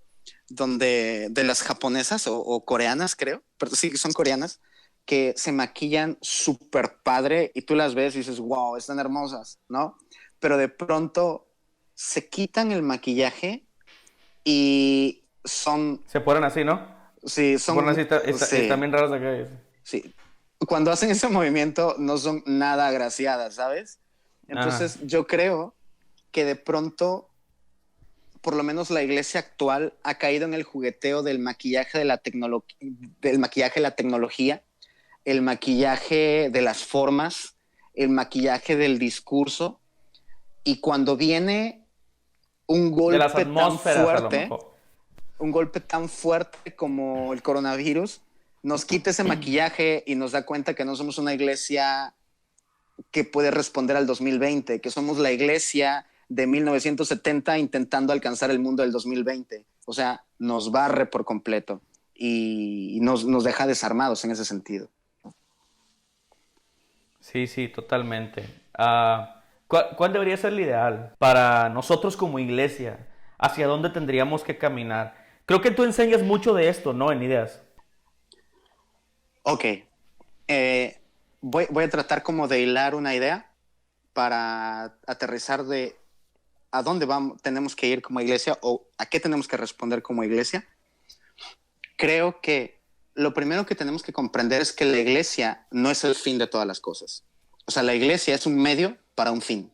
donde de las japonesas o coreanas, creo, pero sí, son coreanas, que se maquillan súper padre y tú las ves y dices, wow, están hermosas, ¿no? Pero de pronto se quitan el maquillaje y son... Se ponen así, ¿no? Sí, Se ponen así, sí, están bien raras acá. sí. Cuando hacen ese movimiento no son nada agraciadas, ¿sabes? Ajá. Entonces yo creo que de pronto, por lo menos la iglesia actual ha caído en el jugueteo del maquillaje de del maquillaje de la tecnología, el maquillaje de las formas, el maquillaje del discurso, y cuando viene un De las golpe tan atmósferas, a lo fuerte, mejor. un golpe tan fuerte como el coronavirus, nos quita ese maquillaje y nos da cuenta que no somos una iglesia que puede responder al 2020, que somos la iglesia de 1970 intentando alcanzar el mundo del 2020. O sea, nos barre por completo y nos deja desarmados en ese sentido. Sí, sí, totalmente. ¿Cuál debería ser el ideal para nosotros como iglesia? ¿Hacia dónde tendríamos que caminar? Creo que tú enseñas mucho de esto, ¿no? En ideas. Ok, voy a tratar como de hilar una idea para aterrizar de a dónde tenemos que ir como iglesia o a qué tenemos que responder como iglesia. Creo que lo primero que tenemos que comprender es que la iglesia no es el fin de todas las cosas. O sea, la iglesia es un medio para un fin.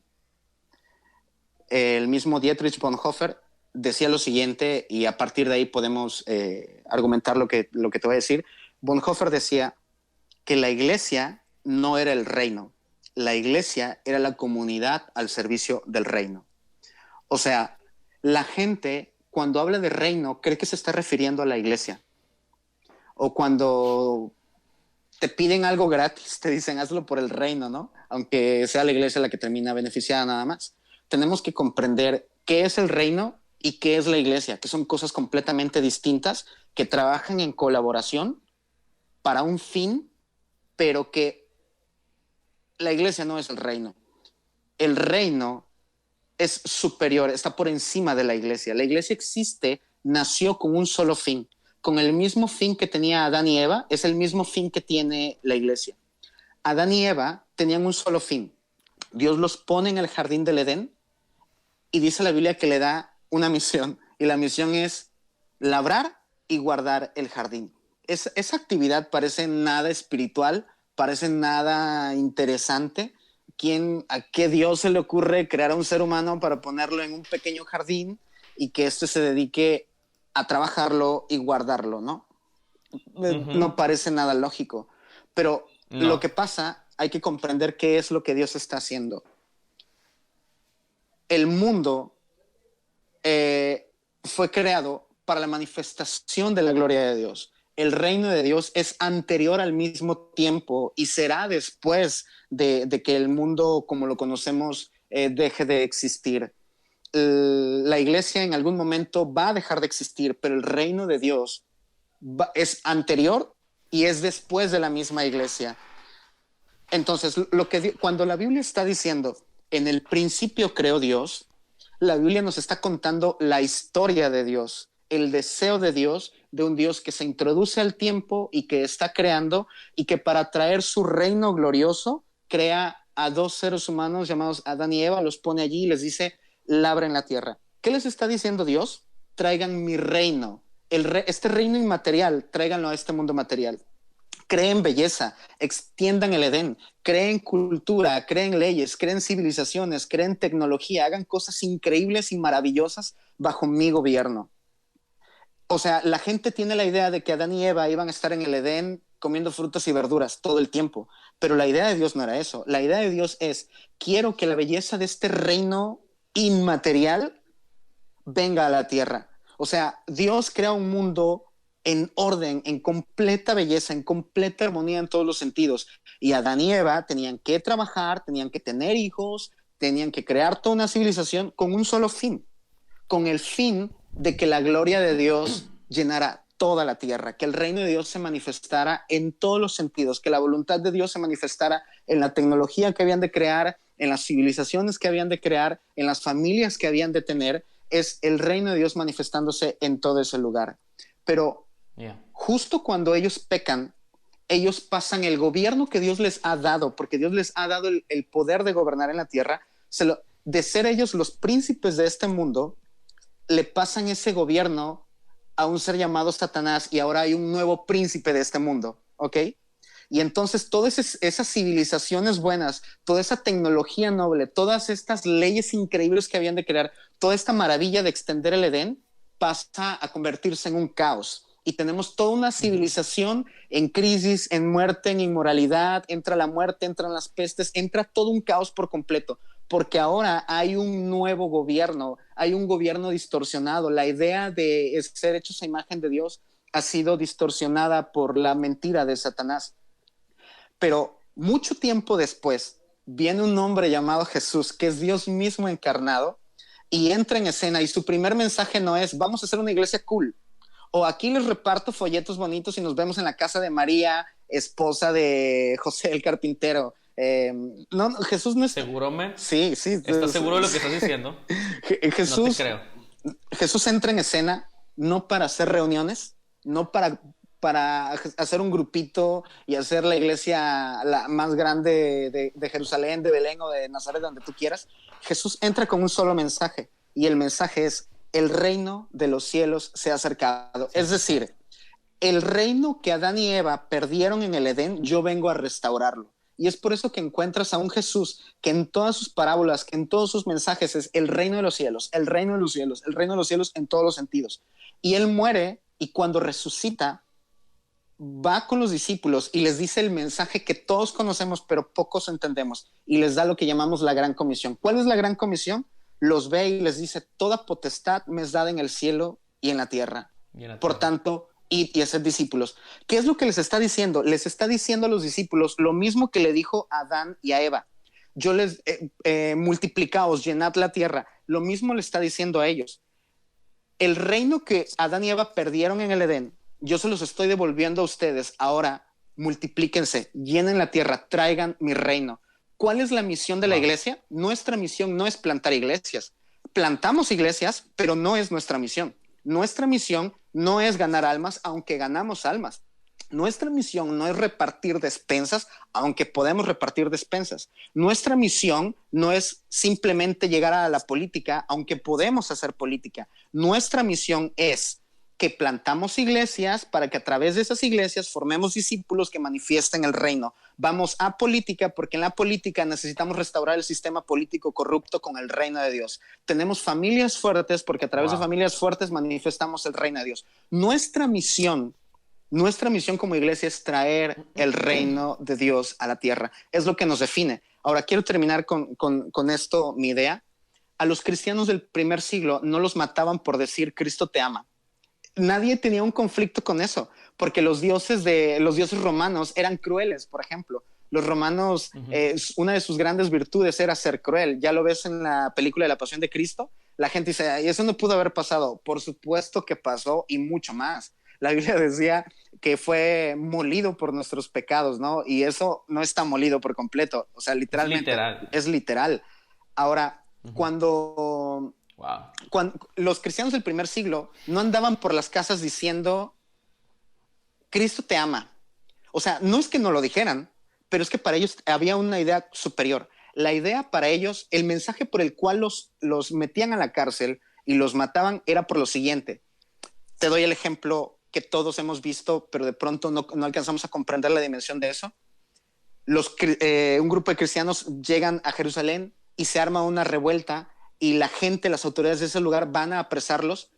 El mismo Dietrich Bonhoeffer decía lo siguiente, y a partir de ahí podemos argumentar lo que te voy a decir. Bonhoeffer decía que la iglesia no era el reino, la iglesia era la comunidad al servicio del reino. O sea, la gente cuando habla de reino cree que se está refiriendo a la iglesia. O cuando te piden algo gratis, te dicen hazlo por el reino, ¿no? Aunque sea la iglesia la que termina beneficiada nada más. Tenemos que comprender qué es el reino y qué es la iglesia, que son cosas completamente distintas que trabajan en colaboración para un fin, pero que la iglesia no es el reino. El reino es superior, está por encima de la iglesia. La iglesia existe, nació con un solo fin. Con el mismo fin que tenía Adán y Eva, es el mismo fin que tiene la iglesia. Adán y Eva tenían un solo fin. Dios los pone en el jardín del Edén y dice la Biblia que le da una misión. Y la misión es labrar y guardar el jardín. Esa actividad parece nada espiritual, parece nada interesante. ¿A qué Dios se le ocurre crear a un ser humano para ponerlo en un pequeño jardín y que éste se dedique a trabajarlo y guardarlo, ¿no? Ujú. No parece nada lógico. Pero lo No. que pasa, hay que comprender qué es lo que Dios está haciendo. El mundo fue creado para la manifestación de la gloria de Dios. El reino de Dios es anterior al mismo tiempo y será después de que el mundo como lo conocemos deje de existir. La iglesia en algún momento va a dejar de existir, pero el reino de Dios es anterior y es después de la misma iglesia. Entonces, cuando la Biblia está diciendo, en el principio creó Dios, la Biblia nos está contando la historia de Dios, el deseo de Dios, de un Dios que se introduce al tiempo y que está creando y que para traer su reino glorioso crea a dos seres humanos llamados Adán y Eva, los pone allí y les dice, labren la tierra. ¿Qué les está diciendo Dios? Traigan mi reino, este reino inmaterial, tráiganlo a este mundo material. Creen belleza, extiendan el Edén, creen cultura, creen leyes, creen civilizaciones, creen tecnología, hagan cosas increíbles y maravillosas bajo mi gobierno. O sea, la gente tiene la idea de que Adán y Eva iban a estar en el Edén comiendo frutas y verduras todo el tiempo, pero la idea de Dios no era eso. La idea de Dios es, quiero que la belleza de este reino inmaterial venga a la tierra. O sea, Dios crea un mundo en orden, en completa belleza, en completa armonía en todos los sentidos. Y Adán y Eva tenían que trabajar, tenían que tener hijos, tenían que crear toda una civilización con un solo fin, con el fin de que la gloria de Dios llenara toda la tierra, que el reino de Dios se manifestara en todos los sentidos, que la voluntad de Dios se manifestara en la tecnología que habían de crear, en las civilizaciones que habían de crear, en las familias que habían de tener. Es el reino de Dios manifestándose en todo ese lugar. Pero Yeah. justo cuando ellos pecan ellos pasan el gobierno que Dios les ha dado, porque Dios les ha dado el poder de gobernar en la tierra, de ser ellos los príncipes de este mundo, le pasan ese gobierno a un ser llamado Satanás y ahora hay un nuevo príncipe de este mundo, ¿ok? Y entonces todas esas civilizaciones buenas, toda esa tecnología noble, todas estas leyes increíbles que habían de crear, toda esta maravilla de extender el Edén pasa a convertirse en un caos. Y tenemos toda una civilización en crisis, en muerte, en inmoralidad, entra la muerte, entran las pestes, entra todo un caos por completo, porque ahora hay un nuevo gobierno, hay un gobierno distorsionado. La idea de ser hechos a imagen de Dios ha sido distorsionada por la mentira de Satanás. Pero mucho tiempo después viene un hombre llamado Jesús, que es Dios mismo encarnado, y entra en escena y su primer mensaje no es vamos a hacer una iglesia cool, o aquí les reparto folletos bonitos y nos vemos en la casa de María, esposa de José el carpintero. No, Jesús no es... ¿Seguro, man? Sí, sí. ¿Estás seguro de lo que estás diciendo? Jesús, no te creo. Jesús entra en escena no para hacer reuniones, no para hacer un grupito y hacer la iglesia la más grande de Jerusalén, de Belén o de Nazaret, donde tú quieras. Jesús entra con un solo mensaje y el mensaje es: el reino de los cielos se ha acercado. Es decir, el reino que Adán y Eva perdieron en el Edén, yo vengo a restaurarlo. Y es por eso que encuentras a un Jesús que en todas sus parábolas, que en todos sus mensajes es el reino de los cielos, el reino de los cielos, el reino de los cielos en todos los sentidos. Y él muere y cuando resucita, va con los discípulos y les dice el mensaje que todos conocemos, pero pocos entendemos. Y les da lo que llamamos la gran comisión. ¿Cuál es la gran comisión? Los ve y les dice: toda potestad me es dada en el cielo y en la tierra. Por tanto, id y haced discípulos. ¿Qué es lo que les está diciendo? Les está diciendo a los discípulos lo mismo que le dijo a Adán y a Eva. Yo les multiplicaos, llenad la tierra. Lo mismo le está diciendo a ellos. El reino que Adán y Eva perdieron en el Edén, yo se los estoy devolviendo a ustedes. Ahora multiplíquense, llenen la tierra, traigan mi reino. ¿Cuál es la misión de la iglesia? Nuestra misión no es plantar iglesias. Plantamos iglesias, pero no es nuestra misión. Nuestra misión no es ganar almas, aunque ganamos almas. Nuestra misión no es repartir despensas, aunque podemos repartir despensas. Nuestra misión no es simplemente llegar a la política, aunque podemos hacer política. Nuestra misión es que plantamos iglesias para que a través de esas iglesias formemos discípulos que manifiesten el reino. Vamos a política porque en la política necesitamos restaurar el sistema político corrupto con el reino de Dios. Tenemos familias fuertes porque a través de familias fuertes manifestamos el reino de Dios. Nuestra misión como iglesia es traer el reino de Dios a la tierra. Es lo que nos define. Ahora quiero terminar con esto, mi idea. A los cristianos del primer siglo no los mataban por decir Cristo te ama. Nadie tenía un conflicto con eso, porque los dioses romanos eran crueles, por ejemplo. Los romanos, una de sus grandes virtudes era ser cruel. Ya lo ves en la película de la Pasión de Cristo. La gente dice, y eso no pudo haber pasado. Por supuesto que pasó y mucho más. La Biblia decía que fue molido por nuestros pecados, ¿no? Y eso no está molido por completo. O sea, literalmente es literal. Ahora, cuando los cristianos del primer siglo no andaban por las casas diciendo Cristo te ama. O sea, no es que no lo dijeran, pero es que para ellos había una idea superior. La idea para ellos, el mensaje por el cual los metían a la cárcel y los mataban era por lo siguiente. Te doy el ejemplo que todos hemos visto, pero de pronto no alcanzamos a comprender la dimensión de eso. Un grupo de cristianos llegan a Jerusalén y se arma una revuelta y la gente, las autoridades de ese lugar van a apresarlos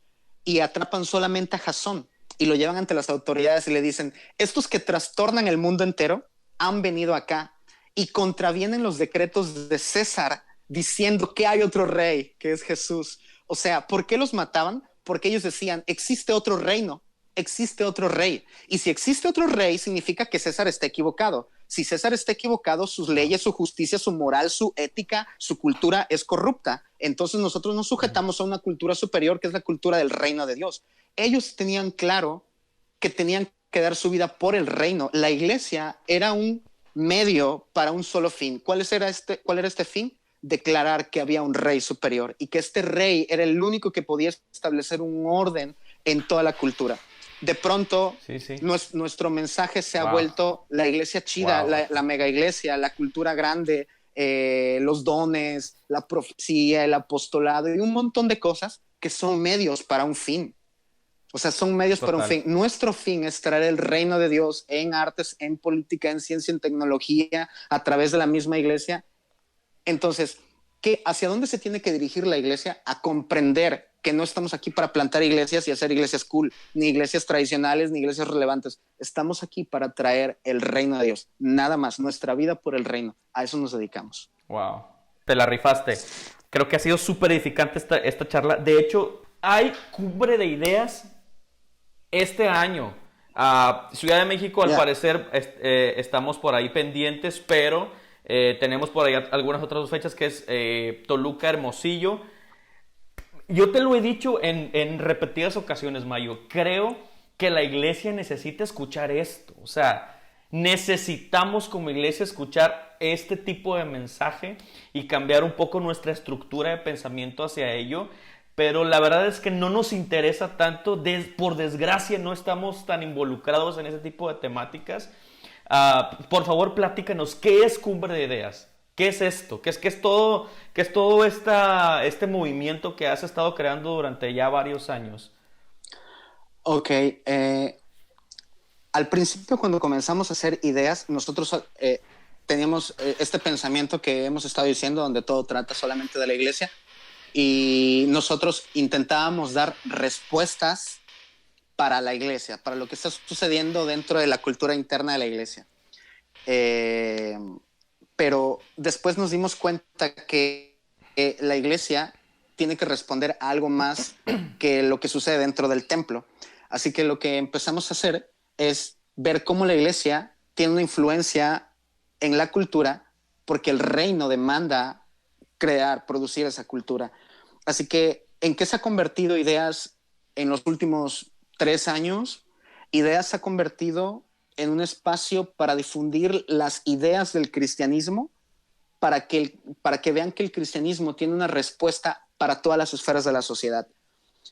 y atrapan solamente a Jasón y lo llevan ante las autoridades y le dicen: estos que trastornan el mundo entero han venido acá y contravienen los decretos de César diciendo que hay otro rey, que es Jesús. O sea, ¿por qué los mataban? Porque ellos decían, existe otro reino, existe otro rey. Y si existe otro rey, significa que César está equivocado. Si César está equivocado, sus leyes, su justicia, su moral, su ética, su cultura es corrupta. Entonces nosotros nos sujetamos a una cultura superior, que es la cultura del reino de Dios. Ellos tenían claro que tenían que dar su vida por el reino. La iglesia era un medio para un solo fin. ¿Cuál era este fin? Declarar que había un rey superior y que este rey era el único que podía establecer un orden en toda la cultura. de pronto Sí, sí. nuestro mensaje se ha Wow. vuelto la iglesia chida, Wow. la mega iglesia, la cultura grande, los dones, la profecía, el apostolado y un montón de cosas que son medios para un fin. O sea, son medios para un Total. fin. Nuestro fin es traer el reino de Dios en artes, en política, en ciencia, en tecnología, a través de la misma iglesia. Entonces, ¿hacia dónde se tiene que dirigir la iglesia? A comprender que no estamos aquí para plantar iglesias y hacer iglesias cool, ni iglesias tradicionales, ni iglesias relevantes. Estamos aquí para traer el reino de Dios. Nada más, nuestra vida por el reino. A eso nos dedicamos. Wow. Te la rifaste. Creo que ha sido súper edificante esta charla. De hecho, hay cumbre de ideas este año. Ciudad de México, al parecer, estamos por ahí pendientes, pero tenemos por ahí algunas otras fechas que es Toluca, Hermosillo. Yo te lo he dicho en repetidas ocasiones, Mayo. Creo que la iglesia necesita escuchar esto. O sea, necesitamos como iglesia escuchar este tipo de mensaje y cambiar un poco nuestra estructura de pensamiento hacia ello. Pero la verdad es que no nos interesa tanto. Por desgracia, no estamos tan involucrados en ese tipo de temáticas. Por favor, platícanos, ¿qué es Cumbre de Ideas? ¿Qué es esto? ¿Qué es todo este movimiento que has estado creando durante ya varios años? Ok, al principio cuando comenzamos a hacer ideas, nosotros teníamos este pensamiento que hemos estado diciendo, donde todo trata solamente de la iglesia, y nosotros intentábamos dar respuestas para la iglesia, para lo que está sucediendo dentro de la cultura interna de la iglesia. Pero después nos dimos cuenta que la iglesia tiene que responder a algo más que lo que sucede dentro del templo. Así que lo que empezamos a hacer es ver cómo la iglesia tiene una influencia en la cultura porque el reino demanda crear, producir esa cultura. Así que, ¿en qué se ha convertido Ideas en los últimos 3 años? Ideas se ha convertido en un espacio para difundir las ideas del cristianismo, para que vean que el cristianismo tiene una respuesta para todas las esferas de la sociedad.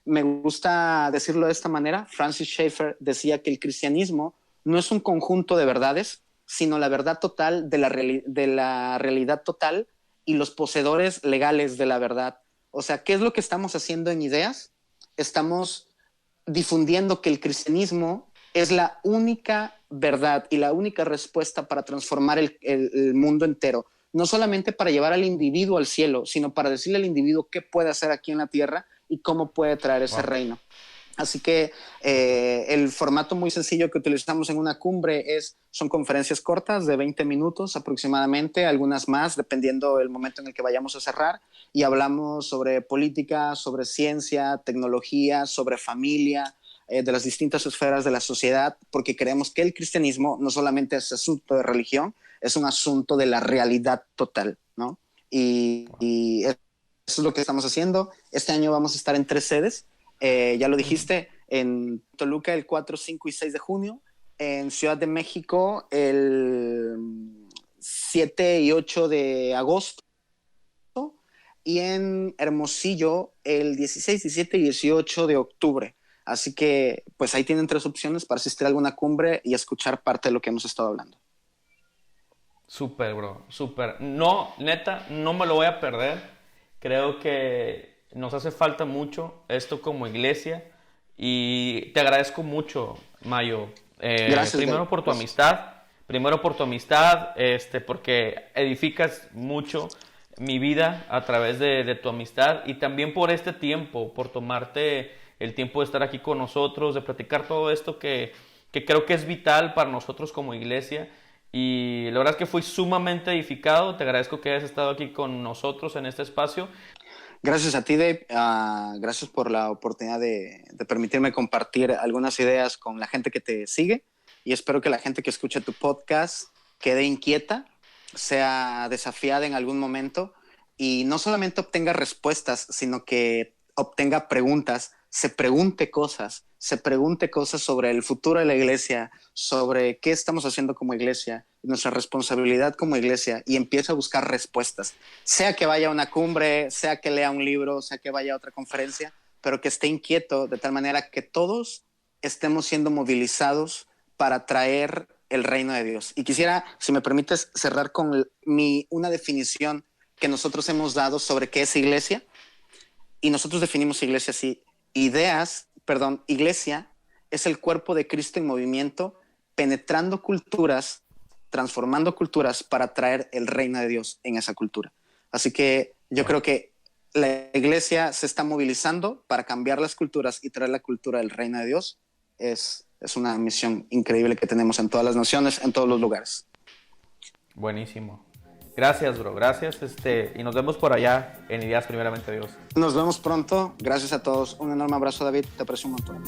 Me gusta decirlo de esta manera. Francis Schaeffer decía que el cristianismo no es un conjunto de verdades, sino la verdad total de la realidad total y los poseedores legales de la verdad. O sea, ¿qué es lo que estamos haciendo en Ideas? Estamos difundiendo que el cristianismo es la única verdad y la única respuesta para transformar el mundo entero. No solamente para llevar al individuo al cielo, sino para decirle al individuo qué puede hacer aquí en la tierra y cómo puede traer ese reino. Así que el formato muy sencillo que utilizamos en una cumbre son conferencias cortas de 20 minutos aproximadamente, algunas más, dependiendo del momento en el que vayamos a cerrar, y hablamos sobre política, sobre ciencia, tecnología, sobre familia, de las distintas esferas de la sociedad, porque creemos que el cristianismo no solamente es asunto de religión, es un asunto de la realidad total, ¿no? Y eso es lo que estamos haciendo. Este año vamos a estar en 3 sedes. Ya lo dijiste, en Toluca el 4, 5 y 6 de junio, en Ciudad de México el 7 y 8 de agosto, y en Hermosillo el 16, 17 y 18 de octubre. Así que pues ahí tienen 3 opciones para asistir a alguna cumbre y escuchar parte de lo que hemos estado hablando. Súper, bro, súper. No, neta, no me lo voy a perder. Creo que nos hace falta mucho esto como iglesia y te agradezco mucho, Mayo. Gracias, Dave. Primero por tu amistad, porque edificas mucho mi vida a través de tu amistad y también por este tiempo, por tomarte el tiempo de estar aquí con nosotros, de platicar todo esto que creo que es vital para nosotros como iglesia. Y la verdad es que fui sumamente edificado. Te agradezco que hayas estado aquí con nosotros en este espacio. Gracias a ti, Dave. Gracias por la oportunidad de permitirme compartir algunas ideas con la gente que te sigue, y espero que la gente que escuche tu podcast quede inquieta, sea desafiada en algún momento y no solamente obtenga respuestas, sino que obtenga preguntas, se pregunte cosas sobre el futuro de la iglesia, sobre qué estamos haciendo como iglesia, nuestra responsabilidad como iglesia, y empiece a buscar respuestas. Sea que vaya a una cumbre, sea que lea un libro, sea que vaya a otra conferencia, pero que esté inquieto de tal manera que todos estemos siendo movilizados para traer el reino de Dios. Y quisiera, si me permites, cerrar con una definición que nosotros hemos dado sobre qué es iglesia. Y nosotros definimos iglesia así. Iglesia es el cuerpo de Cristo en movimiento, penetrando culturas, transformando culturas para traer el reino de Dios en esa cultura. Así que yo creo que la iglesia se está movilizando para cambiar las culturas y traer la cultura del reino de Dios. Es una misión increíble que tenemos en todas las naciones, en todos los lugares. Buenísimo. Gracias, bro. Gracias. Y nos vemos por allá en Ideas Primeramente Dios. Nos vemos pronto. Gracias a todos. Un enorme abrazo, David. Te aprecio un montón.